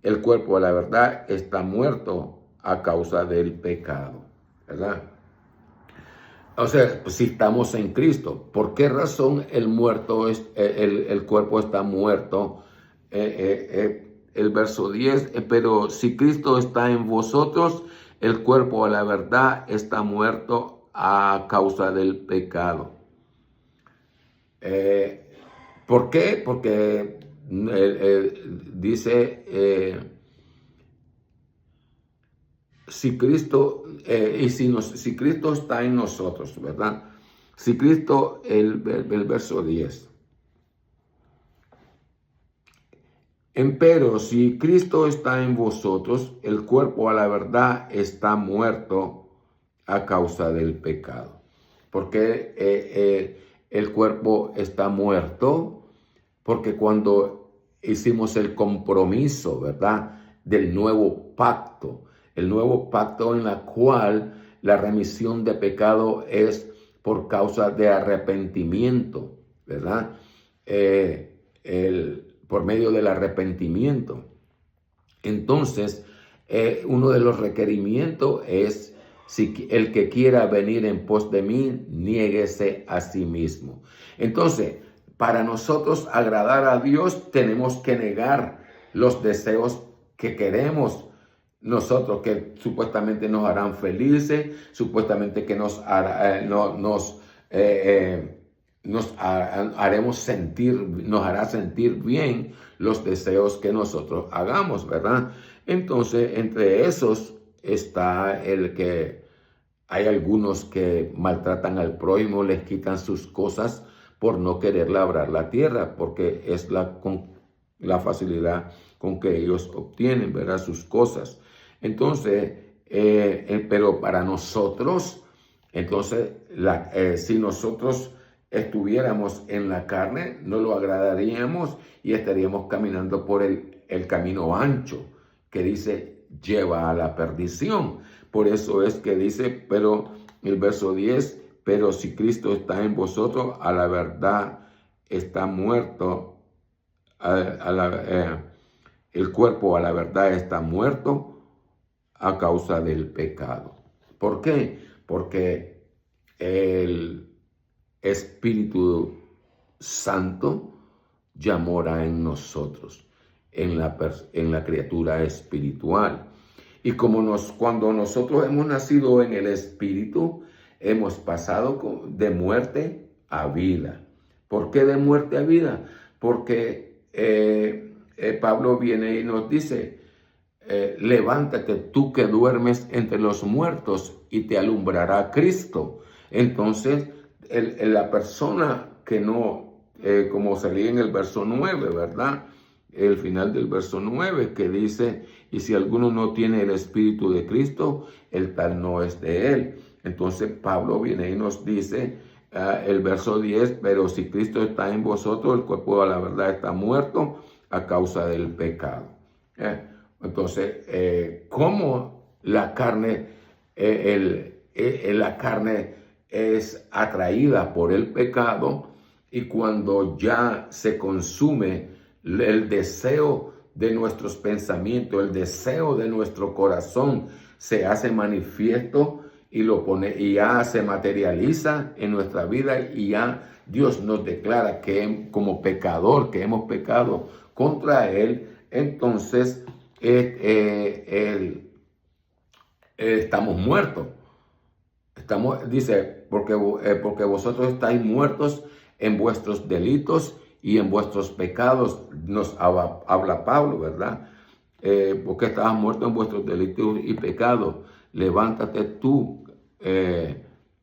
A: el cuerpo a la verdad está muerto a causa del pecado, ¿verdad? O sea, si estamos en Cristo, ¿por qué razón el cuerpo está muerto? El verso 10, pero si Cristo está en vosotros, el cuerpo a la verdad está muerto a causa del pecado. ¿Por qué? Porque dice, si Cristo, si Cristo está en nosotros, ¿verdad? Si Cristo, el verso 10. Empero, si Cristo está en vosotros, el cuerpo a la verdad está muerto a causa del pecado. Porque el cuerpo está muerto, porque cuando hicimos el compromiso, ¿verdad?, del nuevo pacto. El nuevo pacto en la cual la remisión de pecado es por causa de arrepentimiento, ¿verdad? Por medio del arrepentimiento. Entonces, uno de los requerimientos es, si el que quiera venir en pos de mí, niéguese a sí mismo. Entonces, para nosotros agradar a Dios, tenemos que negar los deseos que queremos nosotros, que supuestamente nos harán felices, supuestamente que nos haremos sentir, nos hará sentir bien los deseos que nosotros hagamos, ¿verdad? Entonces, entre esos está el que hay algunos que maltratan al prójimo, les quitan sus cosas por no querer labrar la tierra, porque es la facilidad con que ellos obtienen, ¿verdad?, sus cosas. Entonces, pero para nosotros, entonces, si nosotros estuviéramos en la carne, no lo agradaríamos y estaríamos caminando por el camino ancho que dice lleva a la perdición. Por eso es que dice, pero el verso 10, pero si Cristo está en vosotros, a la verdad está muerto, el cuerpo a la verdad está muerto a causa del pecado. ¿Por qué? Porque el Espíritu Santo ya mora en nosotros, en la criatura espiritual. Y cuando nosotros hemos nacido en el Espíritu, hemos pasado de muerte a vida. ¿Por qué de muerte a vida? Porque Pablo viene y nos dice, levántate tú que duermes entre los muertos y te alumbrará Cristo. Entonces, la persona que no, como se lee en el verso 9, ¿verdad? El final del verso 9 que dice, y si alguno no tiene el Espíritu de Cristo, el tal no es de él. Entonces Pablo viene y nos dice, el verso 10, pero si Cristo está en vosotros, el cuerpo a la verdad está muerto a causa del pecado. Entonces, ¿cómo la carne, la carne es atraída por el pecado? Y cuando ya se consume el deseo de nuestros pensamientos, el deseo de nuestro corazón se hace manifiesto y ya se materializa en nuestra vida, y ya Dios nos declara que como pecador, que hemos pecado contra Él, entonces estamos muertos. Dice, porque vosotros estáis muertos en vuestros delitos y en vuestros pecados, nos habla Pablo, ¿verdad? Porque estabas muerto en vuestros delitos y pecados. Levántate tú, que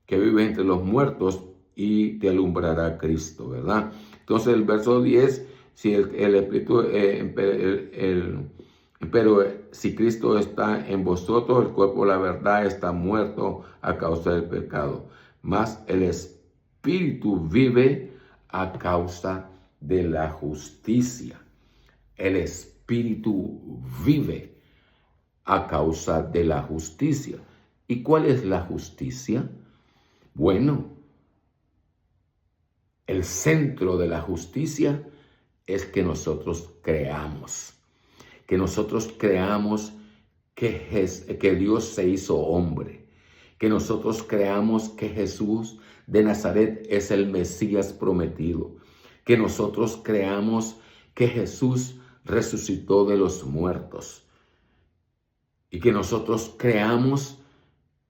A: vives entre los muertos, y te alumbrará Cristo, ¿verdad? Entonces el verso 10, si el Espíritu, pero si Cristo está en vosotros, el cuerpo, la verdad, está muerto a causa del pecado. Mas el Espíritu vive a causa de la justicia. El Espíritu vive a causa de la justicia. ¿Y cuál es la justicia? Bueno, el centro de la justicia es que nosotros creamos. Que nosotros creamos que Dios se hizo hombre. Que nosotros creamos que Jesús de Nazaret es el Mesías prometido. Que nosotros creamos que Jesús resucitó de los muertos. Y que nosotros creamos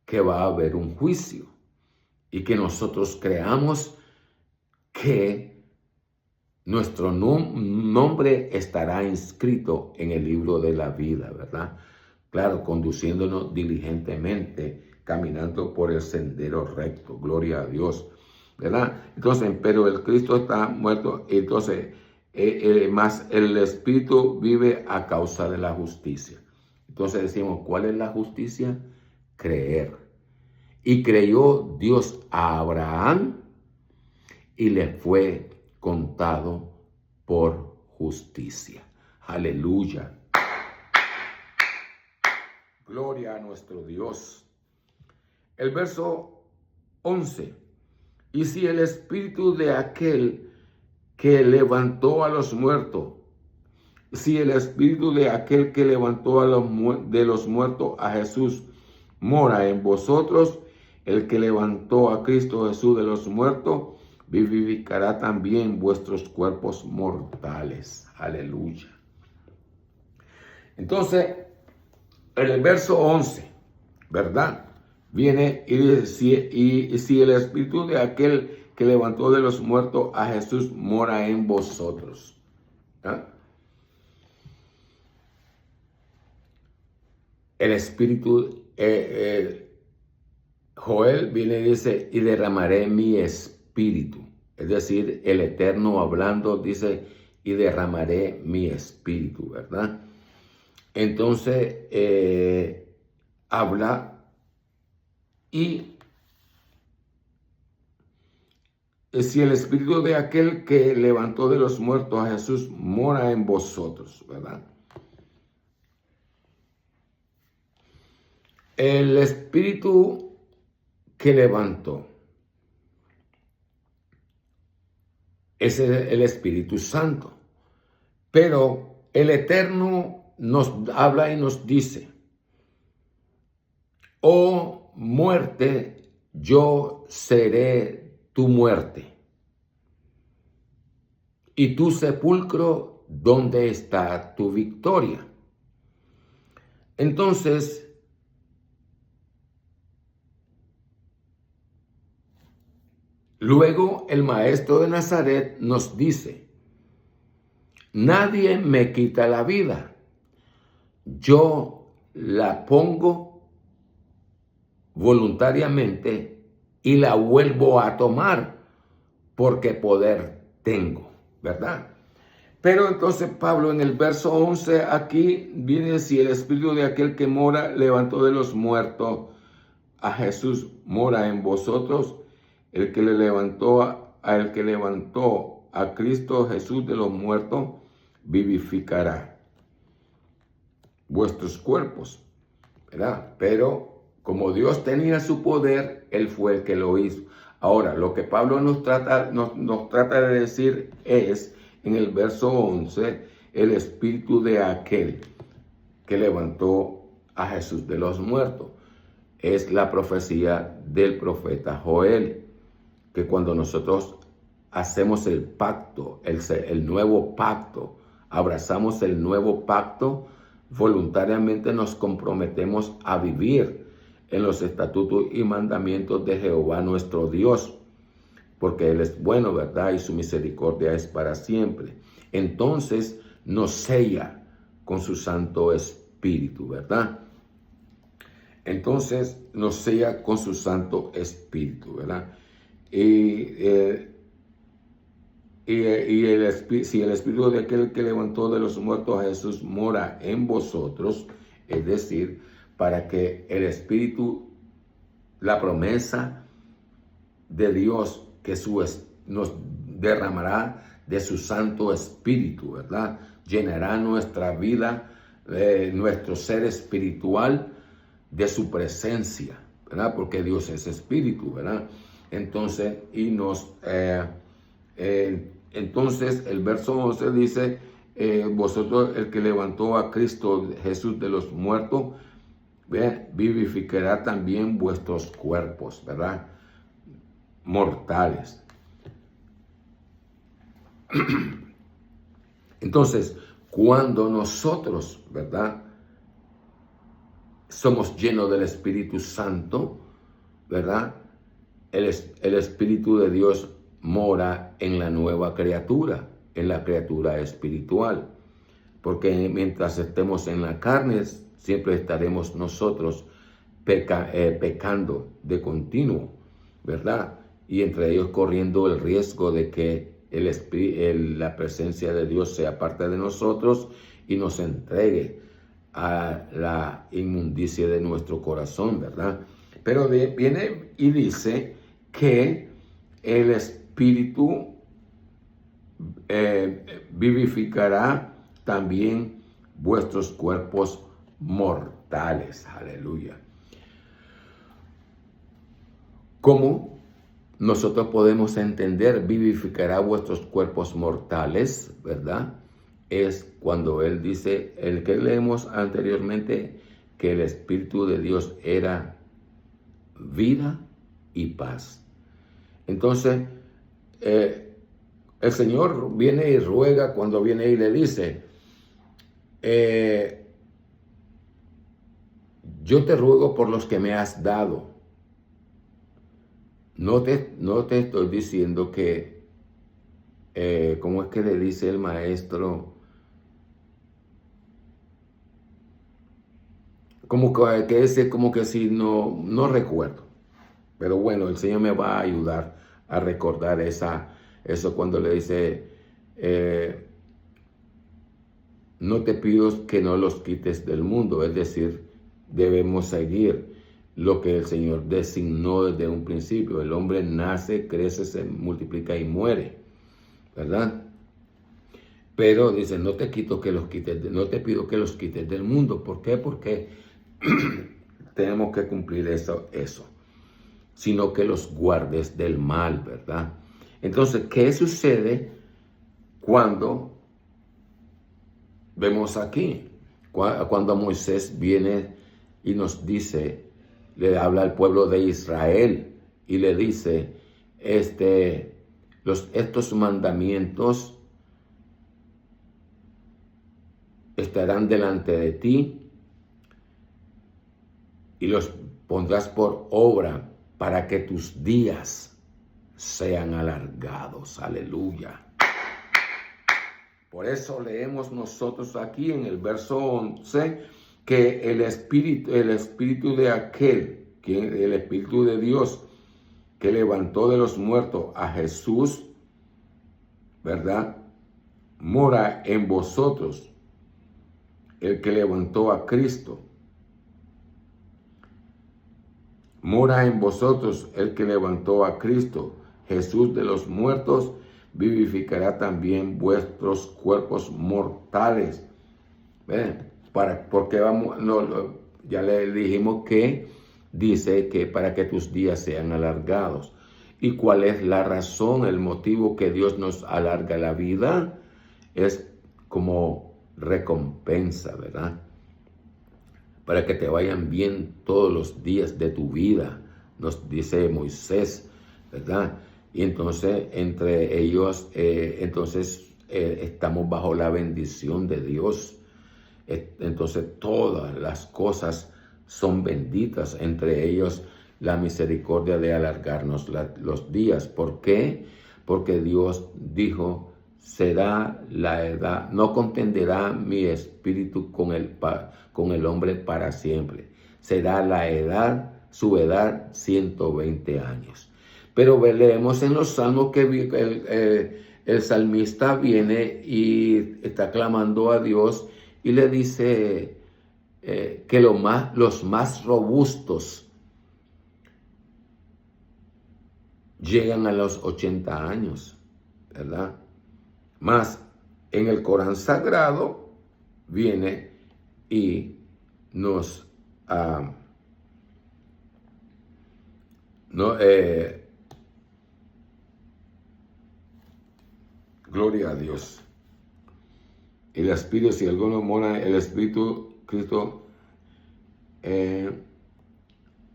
A: que va a haber un juicio. Y que nosotros creamos que nuestro nombre estará inscrito en el libro de la vida, ¿verdad? Claro, conduciéndonos diligentemente, caminando por el sendero recto. Gloria a Dios, ¿verdad? Entonces, pero el Cristo está muerto, entonces, más el Espíritu vive a causa de la justicia. Entonces decimos, ¿cuál es la justicia? Creer. Y creyó Dios a Abraham y le fue contado por justicia. Aleluya. Gloria a nuestro Dios. El verso 11. Y si el espíritu de aquel que levantó a los muertos, si el espíritu de aquel que levantó de los muertos a Jesús mora en vosotros, el que levantó a Cristo Jesús de los muertos, vivificará también vuestros cuerpos mortales. Aleluya. Entonces, en el verso 11, ¿verdad? Viene y dice, y si el espíritu de aquel que levantó de los muertos a Jesús mora en vosotros. ¿Ah? El espíritu, Joel viene y dice, y derramaré mi espíritu. Es decir, el Eterno hablando dice, y derramaré mi espíritu, ¿verdad? Entonces, habla y si el espíritu de aquel que levantó de los muertos a Jesús mora en vosotros, ¿verdad? El espíritu que levantó es el Espíritu Santo, pero el Eterno nos habla y nos dice, oh muerte, yo seré tu muerte, y tu sepulcro, ¿dónde está tu victoria? Entonces, luego el maestro de Nazaret nos dice, nadie me quita la vida, yo la pongo voluntariamente y la vuelvo a tomar porque poder tengo, ¿verdad? Pero entonces Pablo en el verso 11 aquí viene, si el espíritu de aquel que mora levantó de los muertos a Jesús mora en vosotros, el que levantó a Cristo Jesús de los muertos vivificará vuestros cuerpos, ¿verdad? Pero como Dios tenía su poder, Él fue el que lo hizo. Ahora, lo que Pablo nos trata de decir es, en el verso 11, el espíritu de aquel que levantó a Jesús de los muertos. Es la profecía del profeta Joel, que cuando nosotros hacemos el pacto, el nuevo pacto, abrazamos el nuevo pacto, voluntariamente nos comprometemos a vivir en los estatutos y mandamientos de Jehová nuestro Dios, porque Él es bueno, ¿verdad? Y su misericordia es para siempre. Entonces nos sella con su Santo Espíritu, ¿verdad? Entonces nos sella con su Santo Espíritu, ¿verdad? Si el Espíritu de aquel que levantó de los muertos a Jesús mora en vosotros, es decir, para que el Espíritu, la promesa de Dios que nos derramará de su Santo Espíritu, ¿verdad? Llenará nuestra vida, nuestro ser espiritual de su presencia, ¿verdad? Porque Dios es Espíritu, ¿verdad? Entonces, entonces el verso 11 dice, vosotros el que levantó a Cristo Jesús de los muertos, vivificará también vuestros cuerpos, ¿verdad? Mortales. Entonces, cuando nosotros, ¿verdad? Somos llenos del Espíritu Santo, ¿verdad? El Espíritu de Dios mora en la nueva criatura, en la criatura espiritual. Porque mientras estemos en la carne, siempre estaremos nosotros pecando de continuo, ¿verdad? Y entre ellos corriendo el riesgo de que la presencia de Dios sea parte de nosotros y nos entregue a la inmundicia de nuestro corazón, ¿verdad? Pero viene y dice que el Espíritu vivificará también vuestros cuerpos mortales. Aleluya. ¿Cómo nosotros podemos entender vivificará vuestros cuerpos mortales, verdad? Es cuando Él dice, el que leemos anteriormente, que el Espíritu de Dios era vida y paz. Entonces, el Señor viene y ruega cuando viene y le dice, yo te ruego por los que me has dado. No te estoy diciendo que, ¿cómo es que le dice el maestro? Como que ese, como que si no recuerdo. Pero bueno, el Señor me va a ayudar a recordar eso cuando le dice, no te pido que no los quites del mundo. Es decir, debemos seguir lo que el Señor designó desde un principio. El hombre nace, crece, se multiplica y muere, ¿verdad? Pero dice, no te pido que los quites del mundo. ¿Por qué? Porque tenemos que cumplir eso, sino que los guardes del mal, ¿verdad? Entonces, ¿qué sucede cuando vemos aquí? Cuando Moisés viene y nos dice, le habla al pueblo de Israel y le dice, estos mandamientos estarán delante de ti y los pondrás por obra para que tus días sean alargados. Aleluya. Por eso leemos nosotros aquí en el verso 11 que el espíritu de aquel, el Espíritu de Dios que levantó de los muertos a Jesús, ¿verdad? Mora en vosotros, el que levantó a Cristo. Mora en vosotros el que levantó a Cristo, Jesús de los muertos, vivificará también vuestros cuerpos mortales. ¿Ven? Porque ya le dijimos que dice que para que tus días sean alargados. ¿Y cuál es la razón, el motivo que Dios nos alarga la vida? Es como recompensa, ¿verdad? Para que te vayan bien todos los días de tu vida, nos dice Moisés, ¿verdad? Y entonces, entre ellos, estamos bajo la bendición de Dios. Entonces, todas las cosas son benditas, entre ellos la misericordia de alargarnos los días. ¿Por qué? Porque Dios dijo, será la edad, no contenderá mi espíritu con el hombre para siempre. Será su edad 120 años. Pero leemos en los salmos que el salmista viene y está clamando a Dios y le dice que los más robustos llegan a los 80 años, ¿verdad? Más en el Corán Sagrado viene y nos gloria a Dios. El Espíritu, si alguno mora, el Espíritu Cristo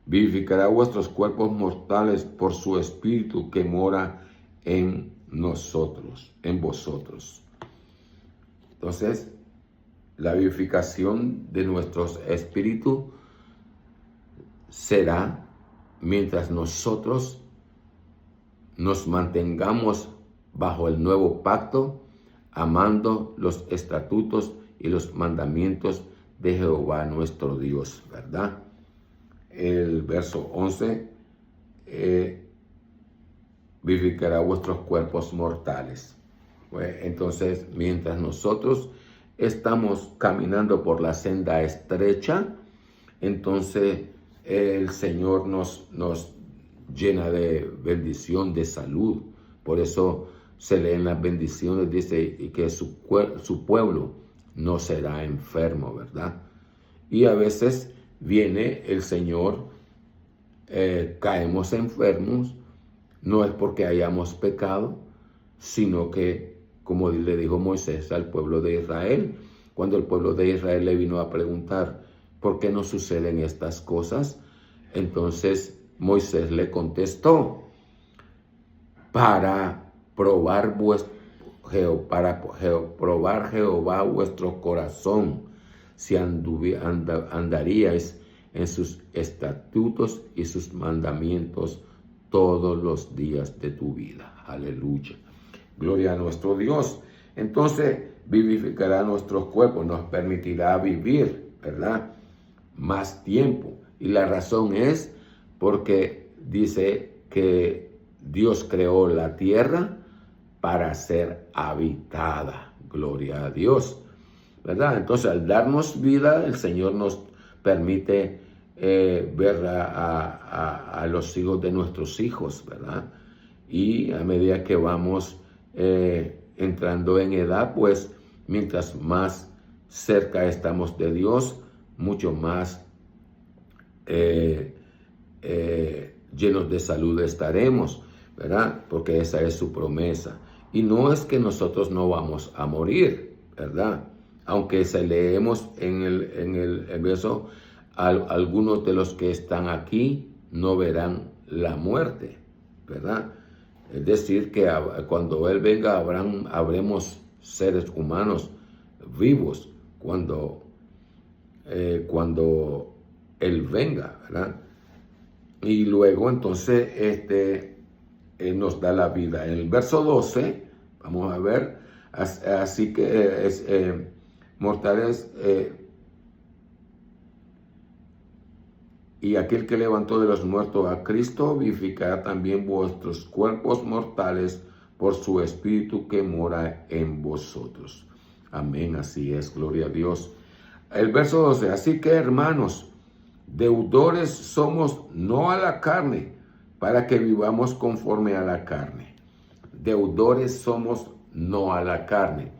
A: vivificará vuestros cuerpos mortales por su Espíritu que mora en nosotros, en vosotros. Entonces, la vivificación de nuestros espíritus será mientras nosotros nos mantengamos bajo el nuevo pacto, amando los estatutos y los mandamientos de Jehová nuestro Dios, ¿verdad? El verso 11, vivificará vuestros cuerpos mortales. Pues, entonces, mientras nosotros estamos caminando por la senda estrecha, entonces el Señor nos llena de bendición, de salud. Por eso se leen las bendiciones, dice, y que su pueblo no será enfermo, ¿verdad? Y a veces viene el Señor, caemos enfermos, no es porque hayamos pecado, sino que, como le dijo Moisés al pueblo de Israel, cuando el pueblo de Israel le vino a preguntar, ¿por qué no suceden estas cosas? Entonces Moisés le contestó, para probar probar Jehová vuestro corazón, si andaríais en sus estatutos y sus mandamientos todos los días de tu vida. Aleluya. Gloria a nuestro Dios. Entonces vivificará nuestros cuerpos, nos permitirá vivir, ¿verdad?, más tiempo. Y la razón es porque dice que Dios creó la tierra para ser habitada. Gloria a Dios, ¿verdad? Entonces, al darnos vida, el Señor nos permite ver a los hijos de nuestros hijos, ¿verdad? Y a medida que vamos entrando en edad, pues mientras más cerca estamos de Dios, mucho más llenos de salud estaremos, ¿verdad? Porque esa es su promesa. Y no es que nosotros no vamos a morir, ¿verdad? Aunque se leemos en el verso, algunos de los que están aquí no verán la muerte, ¿verdad? Es decir, que cuando Él venga habremos seres humanos vivos cuando Él venga, ¿verdad? Y luego entonces nos da la vida. En el verso 12, vamos a ver, así que mortales, y aquel que levantó de los muertos a Cristo vivificará también vuestros cuerpos mortales por su Espíritu que mora en vosotros. Amén, así es, gloria a Dios. El verso 12, así que hermanos, deudores somos no a la carne, para que vivamos conforme a la carne. Deudores somos no a la carne,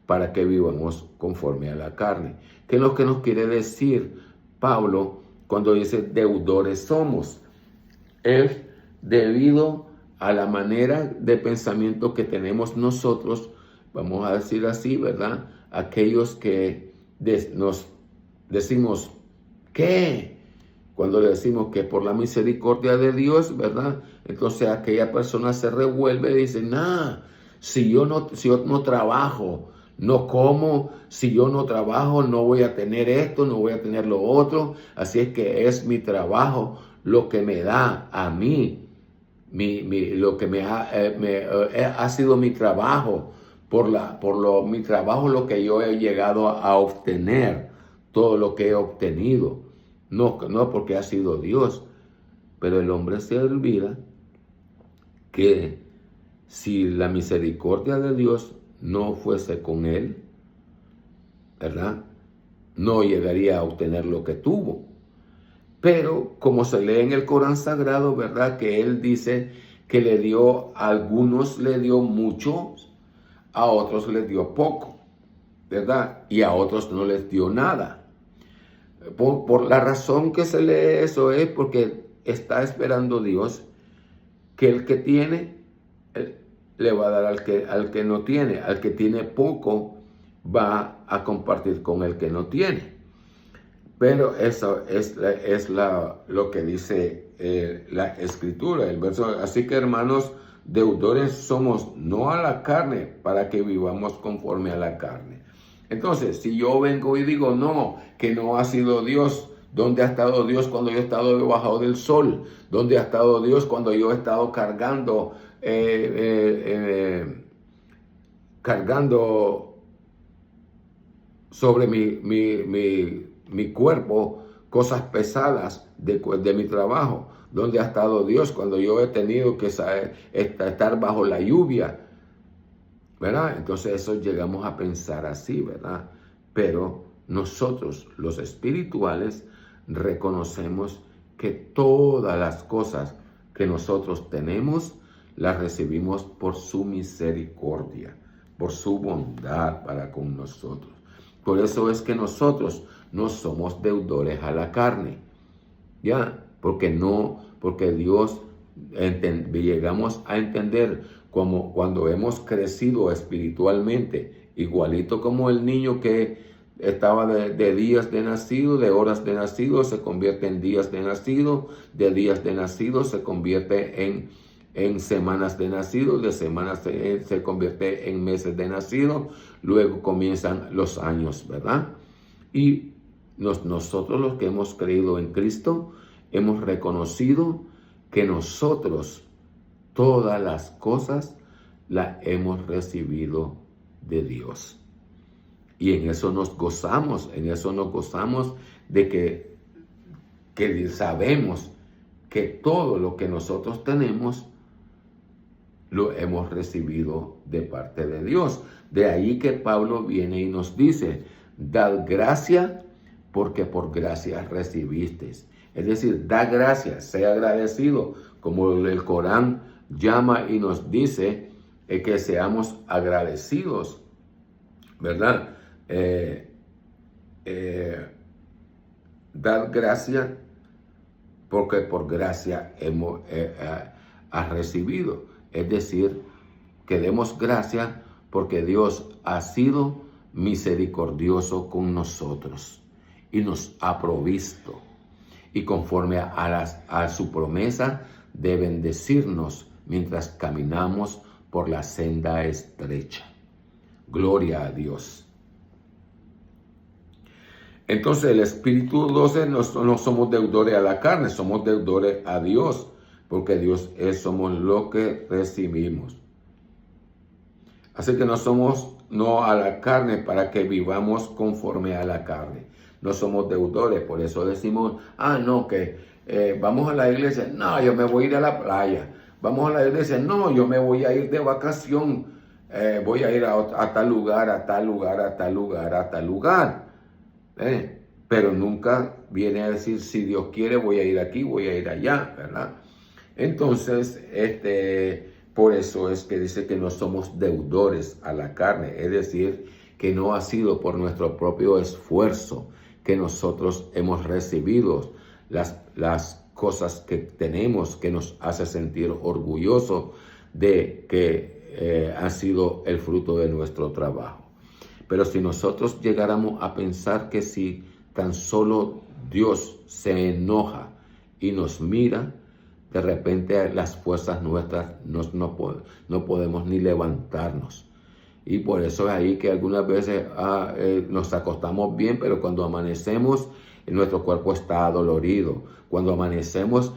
A: para que vivamos conforme a la carne. ¿Qué es lo que nos quiere decir Pablo cuando dice deudores somos? Es debido a la manera de pensamiento que tenemos nosotros, vamos a decir así, ¿verdad? Aquellos que nos decimos, ¿qué? Cuando le decimos que por la misericordia de Dios, ¿verdad? Entonces aquella persona se revuelve y dice, si yo no trabajo, no como, si yo no trabajo, no voy a tener esto, no voy a tener lo otro. Así es que es mi trabajo lo que me da a mí, lo que ha sido mi trabajo, mi trabajo, lo que yo he llegado a obtener, todo lo que he obtenido. No porque ha sido Dios, pero el hombre se olvida que si la misericordia de Dios no fuese con él, ¿verdad?, no llegaría a obtener lo que tuvo. Pero como se lee en el Corán Sagrado, ¿verdad?, que él dice que a algunos le dio mucho, a otros les dio poco, ¿verdad?, y a otros no les dio nada. Por la razón que se lee eso es porque está esperando Dios que el que tiene le va a dar al que no tiene. Al que tiene poco va a compartir con el que no tiene. Pero eso es lo que dice la Escritura, el verso. Así que hermanos, deudores somos no a la carne para que vivamos conforme a la carne. Entonces, si yo vengo y digo, que no ha sido Dios, ¿dónde ha estado Dios cuando yo he estado debajo del sol? ¿Dónde ha estado Dios cuando yo he estado cargando sobre mi cuerpo cosas pesadas de mi trabajo? ¿Dónde ha estado Dios cuando yo he tenido que estar bajo la lluvia? ¿Verdad? Entonces eso llegamos a pensar así, ¿verdad? Pero nosotros, los espirituales, reconocemos que todas las cosas que nosotros tenemos, las recibimos por su misericordia, por su bondad para con nosotros. Por eso es que nosotros no somos deudores a la carne. ¿Ya? Porque Dios llegamos a entender como cuando hemos crecido espiritualmente, igualito como el niño que estaba de días de nacido, de horas de nacido, se convierte en días de nacido, de días de nacido se convierte en semanas de nacido, de semanas se convierte en meses de nacido, luego comienzan los años, ¿verdad? Y nosotros los que hemos creído en Cristo, hemos reconocido que nosotros todas las cosas las hemos recibido de Dios. Y en eso nos gozamos de que sabemos que todo lo que nosotros tenemos lo hemos recibido de parte de Dios. De ahí que Pablo viene y nos dice, dad gracia porque por gracia recibisteis. Es decir, da gracias, sea agradecido, como el Corán llama y nos dice que seamos agradecidos, ¿verdad? Dar gracias porque por gracia hemos recibido. Es decir, que demos gracias porque Dios ha sido misericordioso con nosotros y nos ha provisto. Y conforme a su promesa de bendecirnos mientras caminamos por la senda estrecha. Gloria a Dios. Entonces el Espíritu 12 no somos deudores a la carne, somos deudores a Dios, porque Dios somos lo que recibimos. Así que no somos no a la carne para que vivamos conforme a la carne. No somos deudores, por eso decimos, no, que vamos a la iglesia, no, yo me voy a ir a la playa. Vamos a la iglesia, no, yo me voy a ir de vacación, voy a ir a tal lugar, a tal lugar, a tal lugar, a tal lugar. Pero nunca viene a decir, si Dios quiere, voy a ir aquí, voy a ir allá, ¿verdad? Entonces, por eso es que dice que no somos deudores a la carne, es decir, que no ha sido por nuestro propio esfuerzo que nosotros hemos recibido las cosas que tenemos, que nos hace sentir orgullosos de que ha sido el fruto de nuestro trabajo. Pero si nosotros llegáramos a pensar que si tan solo Dios se enoja y nos mira, de repente las fuerzas nuestras no podemos ni levantarnos. Y por eso es ahí que algunas veces nos acostamos bien, pero cuando amanecemos, nuestro cuerpo está adolorido. Cuando amanecemos,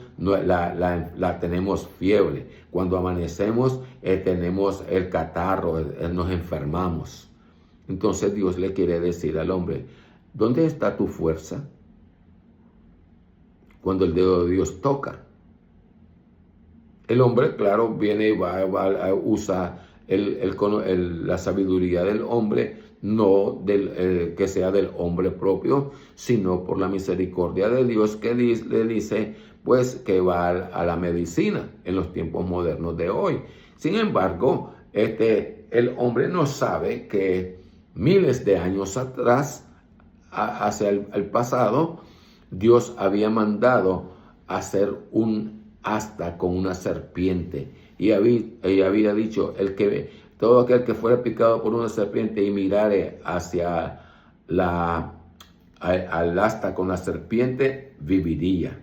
A: tenemos fiebre. Cuando amanecemos, tenemos el catarro, nos enfermamos. Entonces Dios le quiere decir al hombre, ¿dónde está tu fuerza? Cuando el dedo de Dios toca. El hombre, claro, viene y usa la sabiduría del hombre, no que sea del hombre propio, sino por la misericordia de Dios que le dice, pues, que va a la medicina en los tiempos modernos de hoy. Sin embargo, el hombre no sabe que miles de años atrás, hacia el pasado, Dios había mandado hacer un asta con una serpiente y había dicho, todo aquel que fuera picado por una serpiente y mirare hacia al asta con la serpiente, viviría.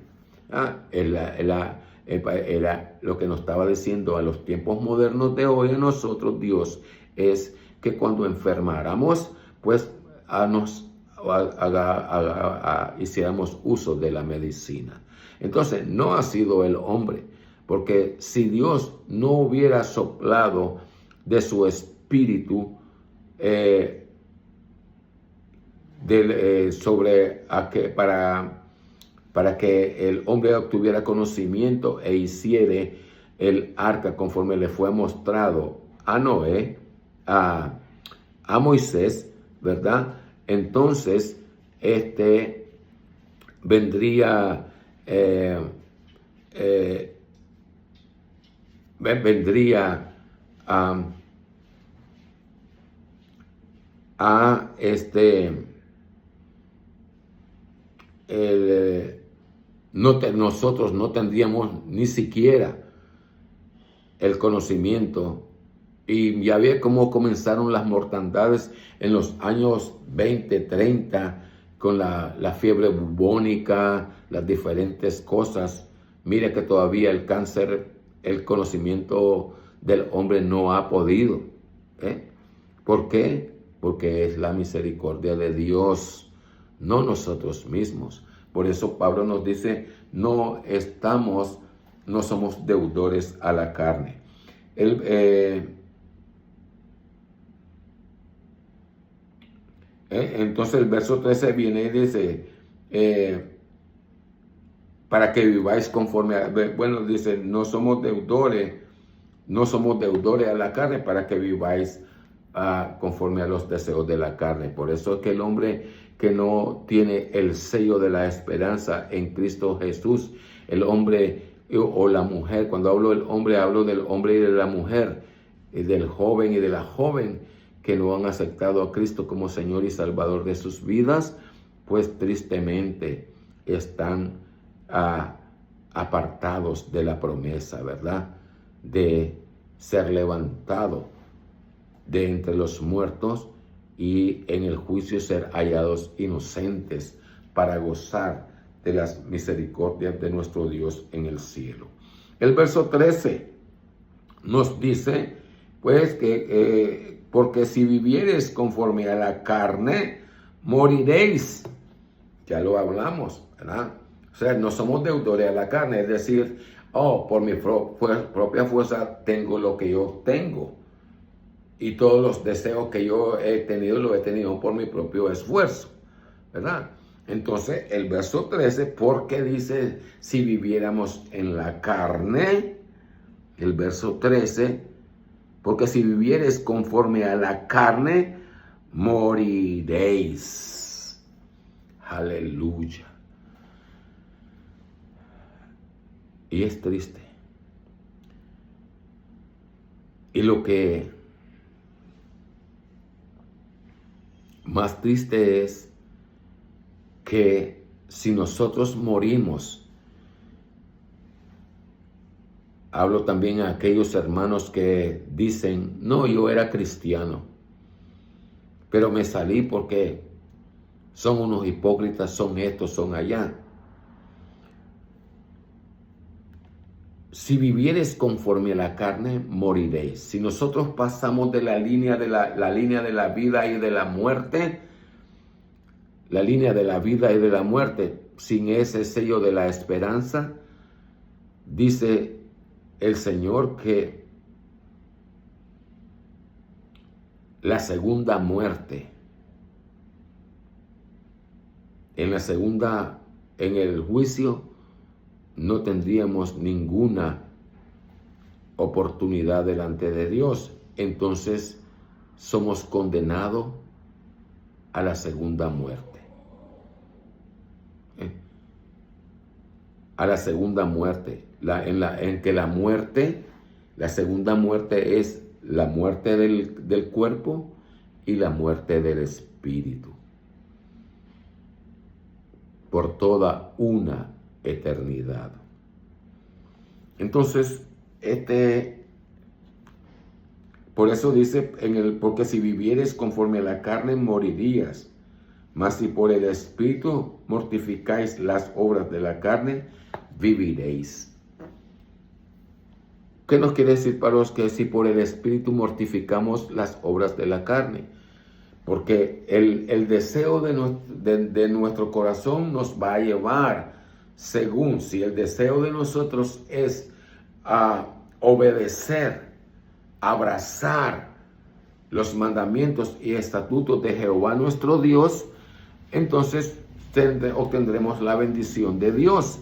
A: Era lo que nos estaba diciendo a los tiempos modernos de hoy a nosotros Dios, es que cuando enfermáramos, pues hiciéramos uso de la medicina. Entonces, no ha sido el hombre, porque si Dios no hubiera soplado de su espíritu para que el hombre obtuviera conocimiento e hiciera el arca conforme le fue mostrado a Noé, a Moisés, ¿verdad? Entonces, vendría nosotros no tendríamos ni siquiera el conocimiento. Y ya ve cómo comenzaron las mortandades en los años 20, 30, con la fiebre bubónica, las diferentes cosas. Mire que todavía el cáncer, el conocimiento del hombre no ha podido. ¿Por qué? Porque es la misericordia de Dios, no nosotros mismos. Por eso Pablo nos dice, no somos deudores a la carne. Entonces el verso 13 viene y dice, para que viváis conforme a... Bueno, dice, no somos deudores a la carne para que viváis conforme a los deseos de la carne. Por eso es que el hombre que no tiene el sello de la esperanza en Cristo Jesús, el hombre o la mujer, cuando hablo del hombre, hablo del hombre y de la mujer, y del joven y de la joven que no han aceptado a Cristo como Señor y Salvador de sus vidas, pues tristemente están apartados de la promesa, ¿verdad? De ser levantado de entre los muertos y en el juicio ser hallados inocentes para gozar de las misericordias de nuestro Dios en el cielo. El verso 13 nos dice, pues, que porque si viviereis conforme a la carne, moriréis. Ya lo hablamos, ¿verdad? O sea, no somos deudores a la carne, es decir, por mi propia fuerza tengo lo que yo tengo. Y todos los deseos que yo he tenido, los he tenido por mi propio esfuerzo, ¿verdad? Entonces, el verso 13, porque dice, si viviéramos en la carne, el verso 13, porque si vivieres conforme a la carne, moriréis. Aleluya. Y es triste. Y lo que más triste es que si nosotros morimos, hablo también a aquellos hermanos que dicen, no, yo era cristiano, pero me salí porque son unos hipócritas, son estos, son allá. Si vivieres conforme a la carne, moriréis. Si nosotros pasamos de la línea de la línea de la vida y de la muerte, la línea de la vida y de la muerte, sin ese sello de la esperanza, dice el Señor que la segunda muerte, en el juicio, no tendríamos ninguna oportunidad delante de Dios. Entonces somos condenados a la segunda muerte. A la segunda muerte. En que la muerte, la segunda muerte es la muerte del cuerpo y la muerte del espíritu. Por toda una eternidad. Entonces, por eso dice porque si vivieres conforme a la carne morirías, mas si por el espíritu mortificáis las obras de la carne, viviréis. ¿Qué nos quiere decir, para los que si por el espíritu mortificamos las obras de la carne? Porque el deseo de nuestro corazón nos va a llevar, según si el deseo de nosotros es obedecer, abrazar los mandamientos y estatutos de Jehová nuestro Dios, entonces obtendremos la bendición de Dios.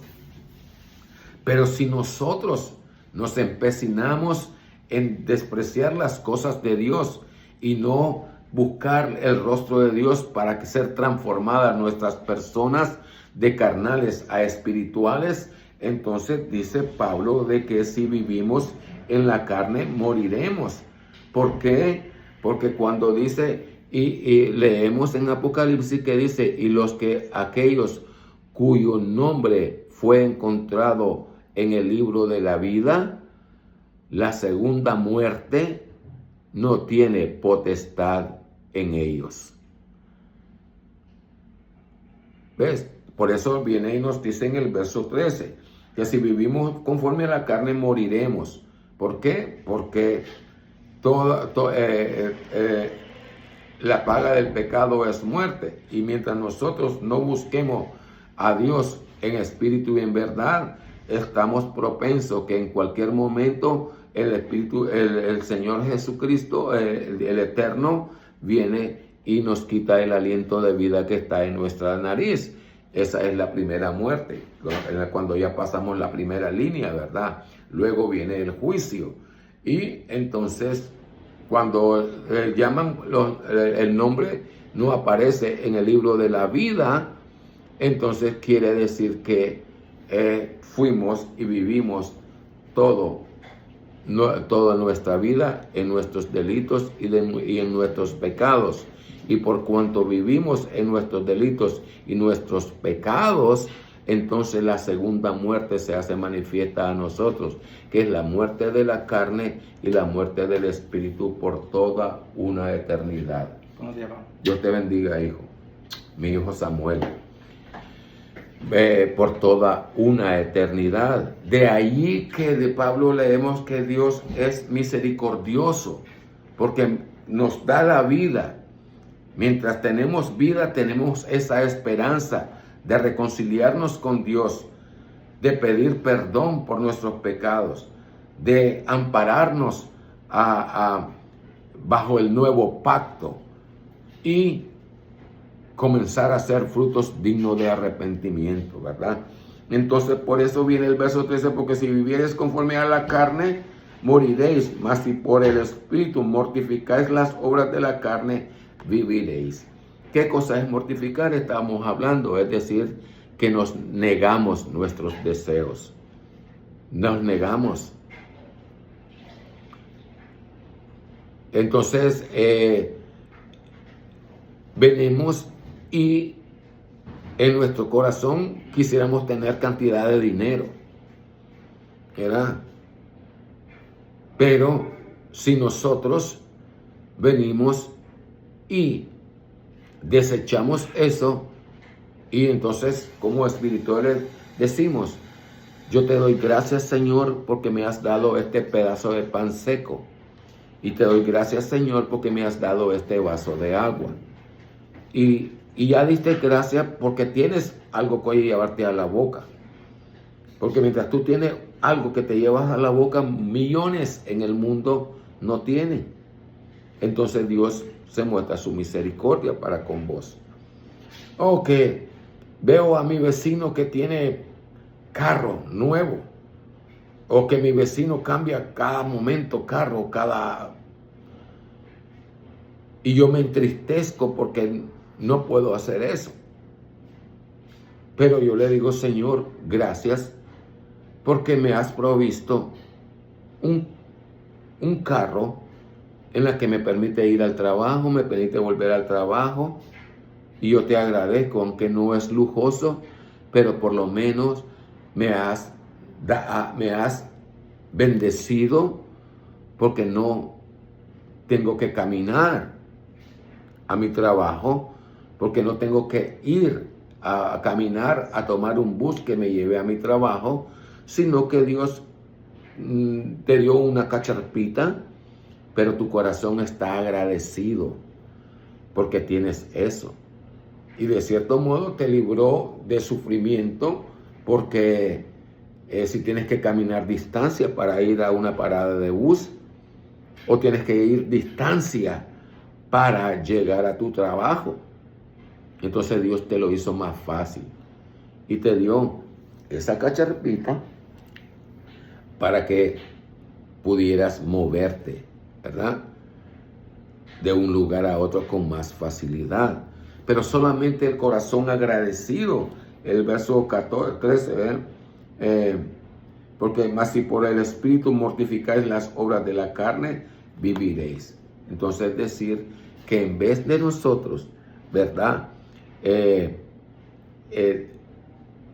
A: Pero si nosotros nos empecinamos en despreciar las cosas de Dios y no buscar el rostro de Dios para ser transformadas nuestras personas de carnales a espirituales, entonces dice Pablo de que si vivimos en la carne moriremos. ¿Por qué? Porque cuando dice, y leemos en Apocalipsis que dice, y aquellos cuyo nombre fue encontrado en el libro de la vida, la segunda muerte no tiene potestad en ellos. ¿Ves? Por eso viene y nos dice en el verso 13, que si vivimos conforme a la carne moriremos. ¿Por qué? Porque la paga del pecado es muerte. Y mientras nosotros no busquemos a Dios en espíritu y en verdad, estamos propensos que en cualquier momento el Señor Jesucristo, el Eterno, viene y nos quita el aliento de vida que está en nuestra nariz. Esa es la primera muerte, cuando ya pasamos la primera línea, ¿verdad? Luego viene el juicio. Y entonces, cuando llaman el nombre, no aparece en el libro de la vida, entonces quiere decir que fuimos y vivimos toda nuestra vida en nuestros delitos y en nuestros pecados. Y por cuanto vivimos en nuestros delitos y nuestros pecados, entonces la segunda muerte se hace manifiesta a nosotros, que es la muerte de la carne y la muerte del espíritu por toda una eternidad.
B: ¿Cómo se llama?
A: Dios te bendiga, hijo. Mi hijo Samuel. Por toda una eternidad. De ahí que de Pablo leemos que Dios es misericordioso, porque nos da la vida. Mientras tenemos vida, tenemos esa esperanza de reconciliarnos con Dios, de pedir perdón por nuestros pecados, de ampararnos bajo el nuevo pacto y comenzar a hacer frutos dignos de arrepentimiento, ¿verdad? Entonces, por eso viene el verso 13, porque si vivieres conforme a la carne, moriréis, mas si por el Espíritu mortificáis las obras de la carne, viviréis. ¿Qué cosa es mortificar? Estamos hablando, es decir, que nos negamos nuestros deseos. Nos negamos. Entonces, venimos y en nuestro corazón quisiéramos tener cantidad de dinero, ¿verdad? Pero si nosotros venimos y desechamos eso, y entonces como espirituales decimos: yo te doy gracias, Señor, porque me has dado este pedazo de pan seco, y te doy gracias, Señor, porque me has dado este vaso de agua, y ya diste gracias porque tienes algo que llevarte a la boca, porque mientras tú tienes algo que te llevas a la boca, millones en el mundo no tienen. Entonces Dios se muestra su misericordia para con vos. O que veo a mi vecino que tiene carro nuevo, o que mi vecino cambia cada momento carro, y yo me entristezco porque no puedo hacer eso. Pero yo le digo: Señor, gracias porque me has provisto un carro en la que me permite ir al trabajo, me permite volver al trabajo, y yo te agradezco, aunque no es lujoso, pero por lo menos me has bendecido, porque no tengo que caminar a mi trabajo, porque no tengo que ir a caminar a tomar un bus que me lleve a mi trabajo, sino que Dios te dio una cacharpita, pero tu corazón está agradecido porque tienes eso. Y de cierto modo te libró de sufrimiento, porque si tienes que caminar distancia para ir a una parada de bus, o tienes que ir distancia para llegar a tu trabajo, entonces Dios te lo hizo más fácil y te dio esa cacharpita para que pudieras moverte, ¿verdad?, de un lugar a otro con más facilidad. Pero solamente el corazón agradecido, el verso 13, porque más si por el Espíritu mortificáis las obras de la carne, viviréis. Entonces es decir, que en vez de nosotros, ¿verdad?,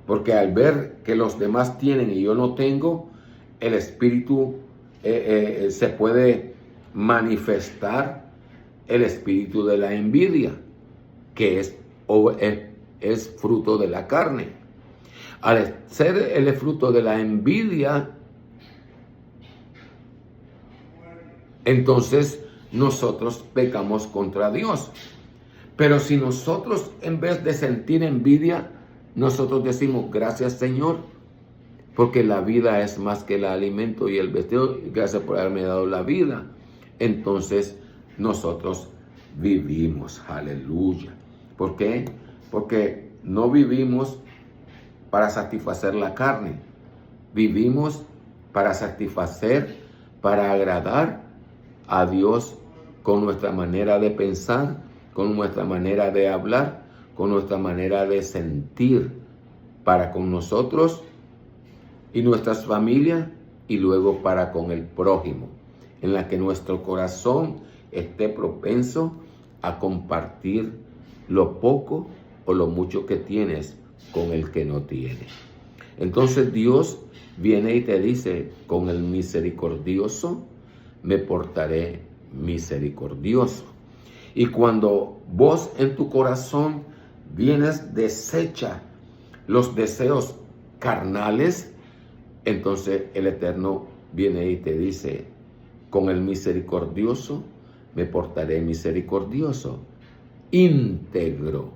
A: Porque al ver que los demás tienen y yo no tengo, el espíritu se puede manifestar, el espíritu de la envidia, que es fruto de la carne. Al ser el fruto de la envidia, entonces nosotros pecamos contra Dios. Pero si nosotros, en vez de sentir envidia, nosotros decimos: gracias, Señor, porque la vida es más que el alimento y el vestido, gracias por haberme dado la vida. Entonces nosotros vivimos, aleluya. ¿Por qué? Porque no vivimos para satisfacer la carne, vivimos para satisfacer, para agradar a Dios con nuestra manera de pensar, con nuestra manera de hablar, con nuestra manera de sentir, para con nosotros y nuestras familias, y luego para con el prójimo, en la que nuestro corazón esté propenso a compartir lo poco o lo mucho que tienes con el que no tiene. Entonces Dios viene y te dice: con el misericordioso me portaré misericordioso. Y cuando vos en tu corazón vienes, desecha los deseos carnales, entonces el Eterno viene y te dice: con el misericordioso me portaré misericordioso, íntegro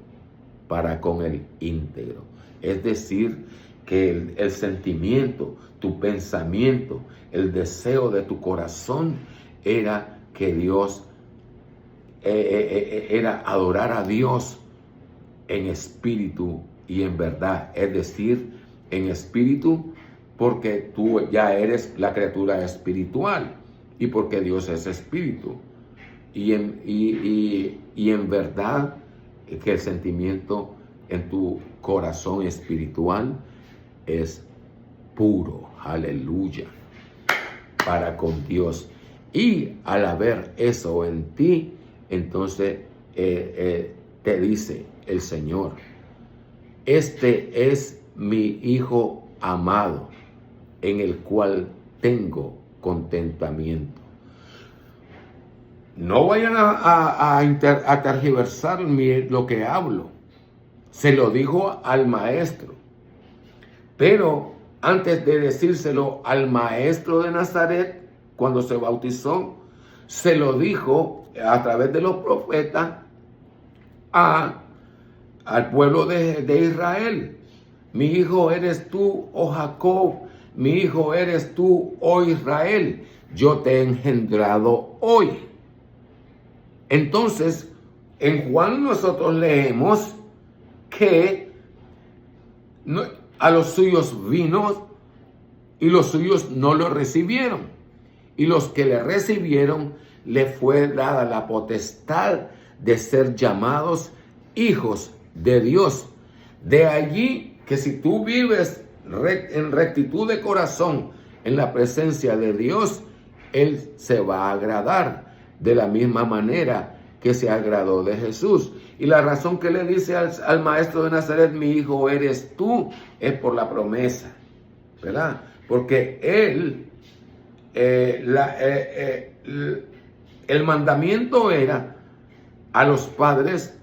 A: para con el íntegro. Es decir, que el sentimiento, tu pensamiento, el deseo de tu corazón era que Dios, era adorar a Dios en espíritu y en verdad. Es decir, en espíritu, porque tú ya eres la criatura espiritual y porque Dios es espíritu. Y en verdad, que el sentimiento en tu corazón espiritual es puro, aleluya, para con Dios. Y al haber eso en ti, entonces te dice el Señor: este es mi Hijo amado, en el cual tengo contentamiento. No vayan a tergiversar lo que hablo. Se lo dijo al maestro. Pero antes de decírselo al maestro de Nazaret, cuando se bautizó, se lo dijo a través de los profetas al pueblo de Israel. Mi hijo eres tú, oh Jacob, mi hijo eres tú, oh Israel, yo te he engendrado hoy. Entonces, en Juan nosotros leemos que a los suyos vino y los suyos no lo recibieron. Y los que le recibieron, le fue dada la potestad de ser llamados hijos de Dios. De allí que si tú vives en rectitud de corazón en la presencia de Dios, Él se va a agradar de la misma manera que se agradó de Jesús. Y la razón que le dice al maestro de Nazaret: mi hijo eres tú, es por la promesa, ¿verdad? Porque él, el mandamiento era a los padres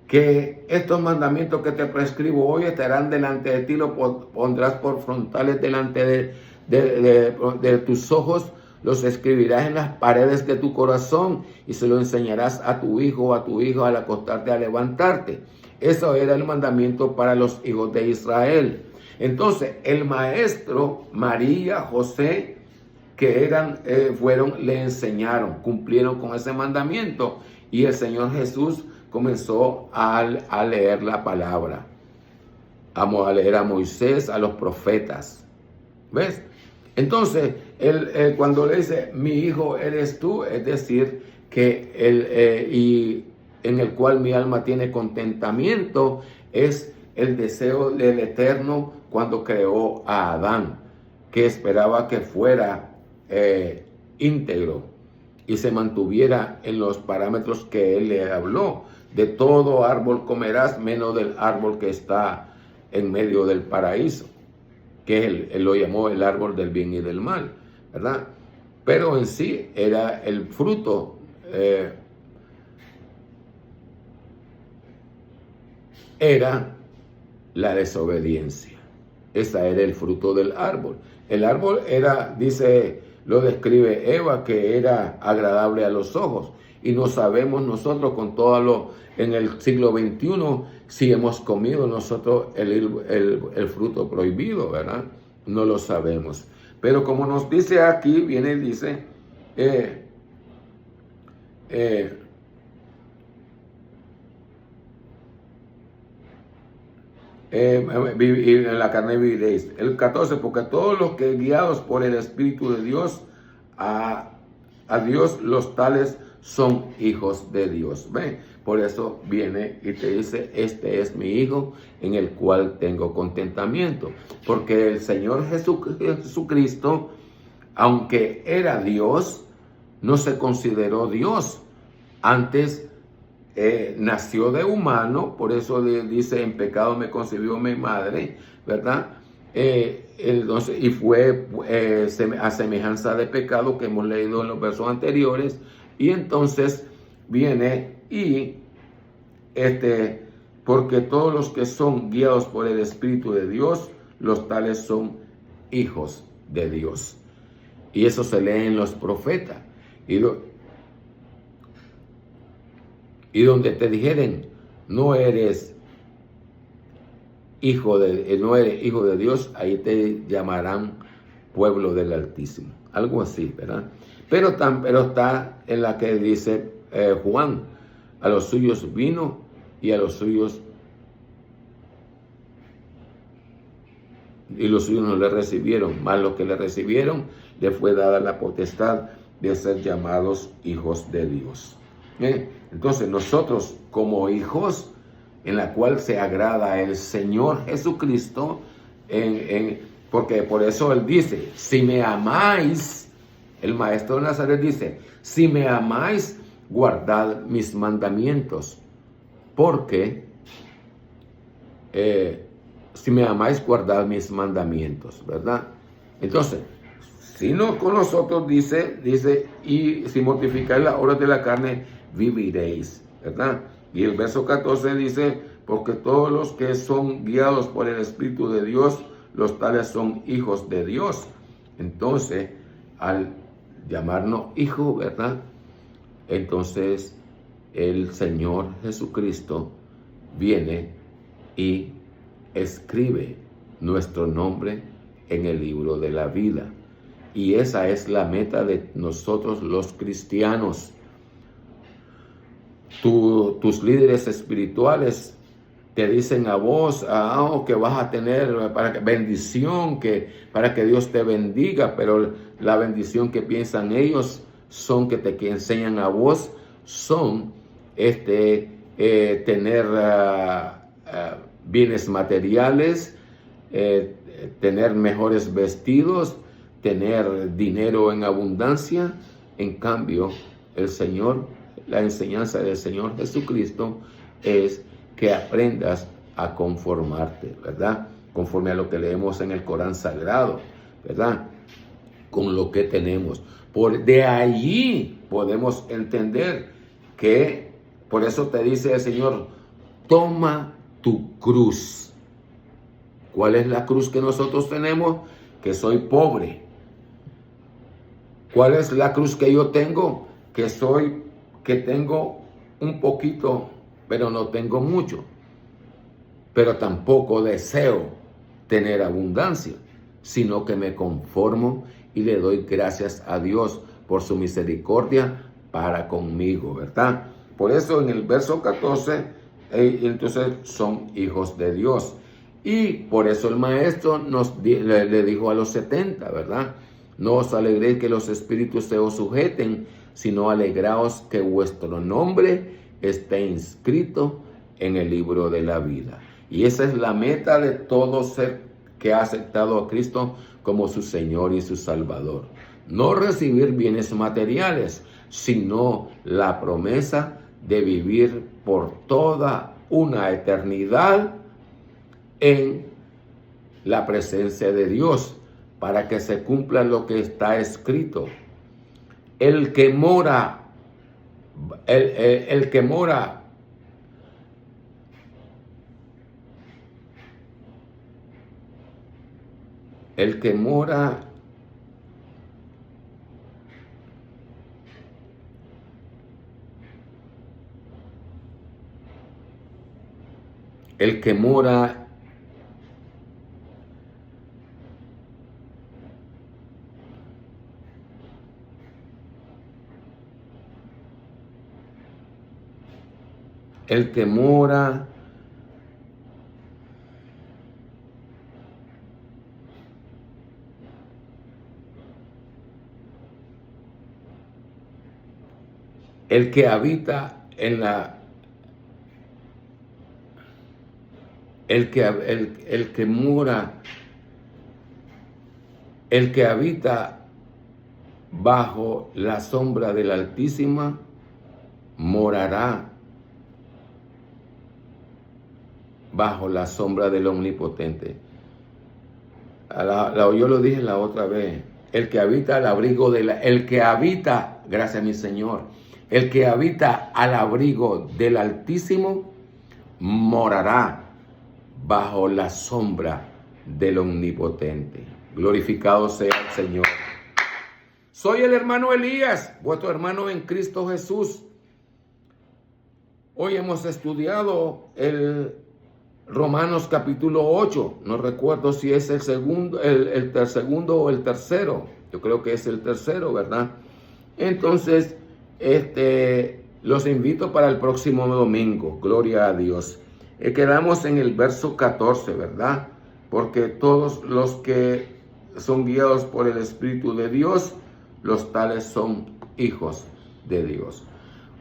A: que estos mandamientos que te prescribo hoy estarán delante de ti, lo pondrás por frontales delante de tus ojos, los escribirás en las paredes de tu corazón y se lo enseñarás a tu hijo o a tu hija al acostarte, a levantarte. Eso era el mandamiento para los hijos de Israel. Entonces el maestro, María, José, que le enseñaron, cumplieron con ese mandamiento, y el Señor Jesús comenzó a leer la palabra, a leer a Moisés, a los profetas. ¿Ves? Entonces, cuando le dice: mi hijo eres tú, es decir, que y en el cual mi alma tiene contentamiento, es el deseo del Eterno cuando creó a Adán, que esperaba que fuera íntegro y se mantuviera en los parámetros que él le habló. De todo árbol comerás, menos del árbol que está en medio del paraíso, que él lo llamó el árbol del bien y del mal, ¿verdad? Pero en sí era el fruto, era la desobediencia. Ese era el fruto del árbol. El árbol era, dice, lo describe Eva, que era agradable a los ojos. Y no sabemos nosotros con todo lo, en el siglo XXI, si hemos comido nosotros el fruto prohibido, ¿verdad? No lo sabemos. Pero como nos dice aquí, viene y dice, vivir en la carne viviréis. El 14, porque todos los que guiados por el Espíritu de Dios, a Dios, los tales son hijos de Dios. ¿Ven? Por eso viene y te dice, este es mi hijo en el cual tengo contentamiento. Porque el Señor Jesucristo, aunque era Dios, no se consideró Dios. Antes nació de humano, por eso dice, en pecado me concibió mi madre, ¿verdad? Entonces, y fue a semejanza de pecado que hemos leído en los versos anteriores, y entonces viene y porque todos los que son guiados por el Espíritu de Dios, los tales son hijos de Dios. Y eso se lee en los profetas. Y donde te dijeren, no eres hijo de Dios, ahí te llamarán pueblo del Altísimo. Algo así, ¿verdad? Pero está en la que dice Juan, a los suyos vino y a los suyos no le recibieron, mas los que le recibieron le fue dada la potestad de ser llamados hijos de Dios. Entonces nosotros como hijos, en la cual se agrada el Señor Jesucristo, porque por eso Él dice, si me amáis, el Maestro de Nazaret dice, si me amáis, guardad mis mandamientos, porque si me amáis, guardad mis mandamientos, ¿verdad? Entonces, si no con nosotros dice, y si mortificáis las obras de la carne, viviréis, ¿verdad? Y el verso 14 dice, porque todos los que son guiados por el Espíritu de Dios, los tales son hijos de Dios. Entonces, al llamarnos hijos, ¿verdad? Entonces, el Señor Jesucristo viene y escribe nuestro nombre en el libro de la vida. Y esa es la meta de nosotros los cristianos. Tus líderes espirituales te dicen a vos que vas a tener bendición, para que Dios te bendiga, pero la bendición que piensan ellos son que enseñan a vos son tener bienes materiales, tener mejores vestidos, tener dinero en abundancia. En cambio, la enseñanza del Señor Jesucristo es que aprendas a conformarte, ¿verdad? Conforme a lo que leemos en el Corán Sagrado, ¿verdad? Con lo que tenemos. De allí podemos entender que, por eso te dice el Señor, toma tu cruz. ¿Cuál es la cruz que nosotros tenemos? Que soy pobre. ¿Cuál es la cruz que yo tengo? Que tengo un poquito, pero no tengo mucho. Pero tampoco deseo tener abundancia, sino que me conformo y le doy gracias a Dios por su misericordia para conmigo, ¿verdad? Por eso en el verso 14, entonces son hijos de Dios. Y por eso el Maestro le dijo a los 70, ¿verdad? No os alegréis que los espíritus se os sujeten, sino alegraos que vuestro nombre esté inscrito en el libro de la vida. Y esa es la meta de todo ser que ha aceptado a Cristo como su Señor y su Salvador. No recibir bienes materiales, sino la promesa de vivir por toda una eternidad en la presencia de Dios, para que se cumpla lo que está escrito. El que mora, el que mora, el que mora, el que mora el que mora el que habita en la el que mora, el que habita bajo la sombra del Altísimo morará bajo la sombra del Omnipotente. Yo lo dije la otra vez. El que habita al abrigo el que habita, gracias a mi Señor, el que habita al abrigo del Altísimo morará bajo la sombra del Omnipotente. Glorificado sea el Señor. Soy el hermano Elías, vuestro hermano en Cristo Jesús. Hoy hemos estudiado el Romanos capítulo 8. No recuerdo si es el segundo o el tercero. Yo creo que es el tercero, ¿verdad? Entonces, los invito para el próximo domingo. Gloria a Dios. Quedamos en el verso 14, ¿verdad? Porque todos los que son guiados por el Espíritu de Dios, los tales son hijos de Dios.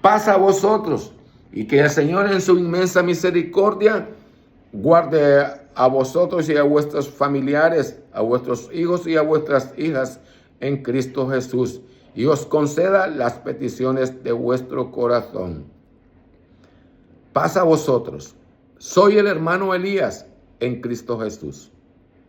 A: Paz a vosotros, y que el Señor en su inmensa misericordia guarde a vosotros y a vuestros familiares, a vuestros hijos y a vuestras hijas en Cristo Jesús, y os conceda las peticiones de vuestro corazón. Paz a vosotros. Soy el hermano Elías en Cristo Jesús.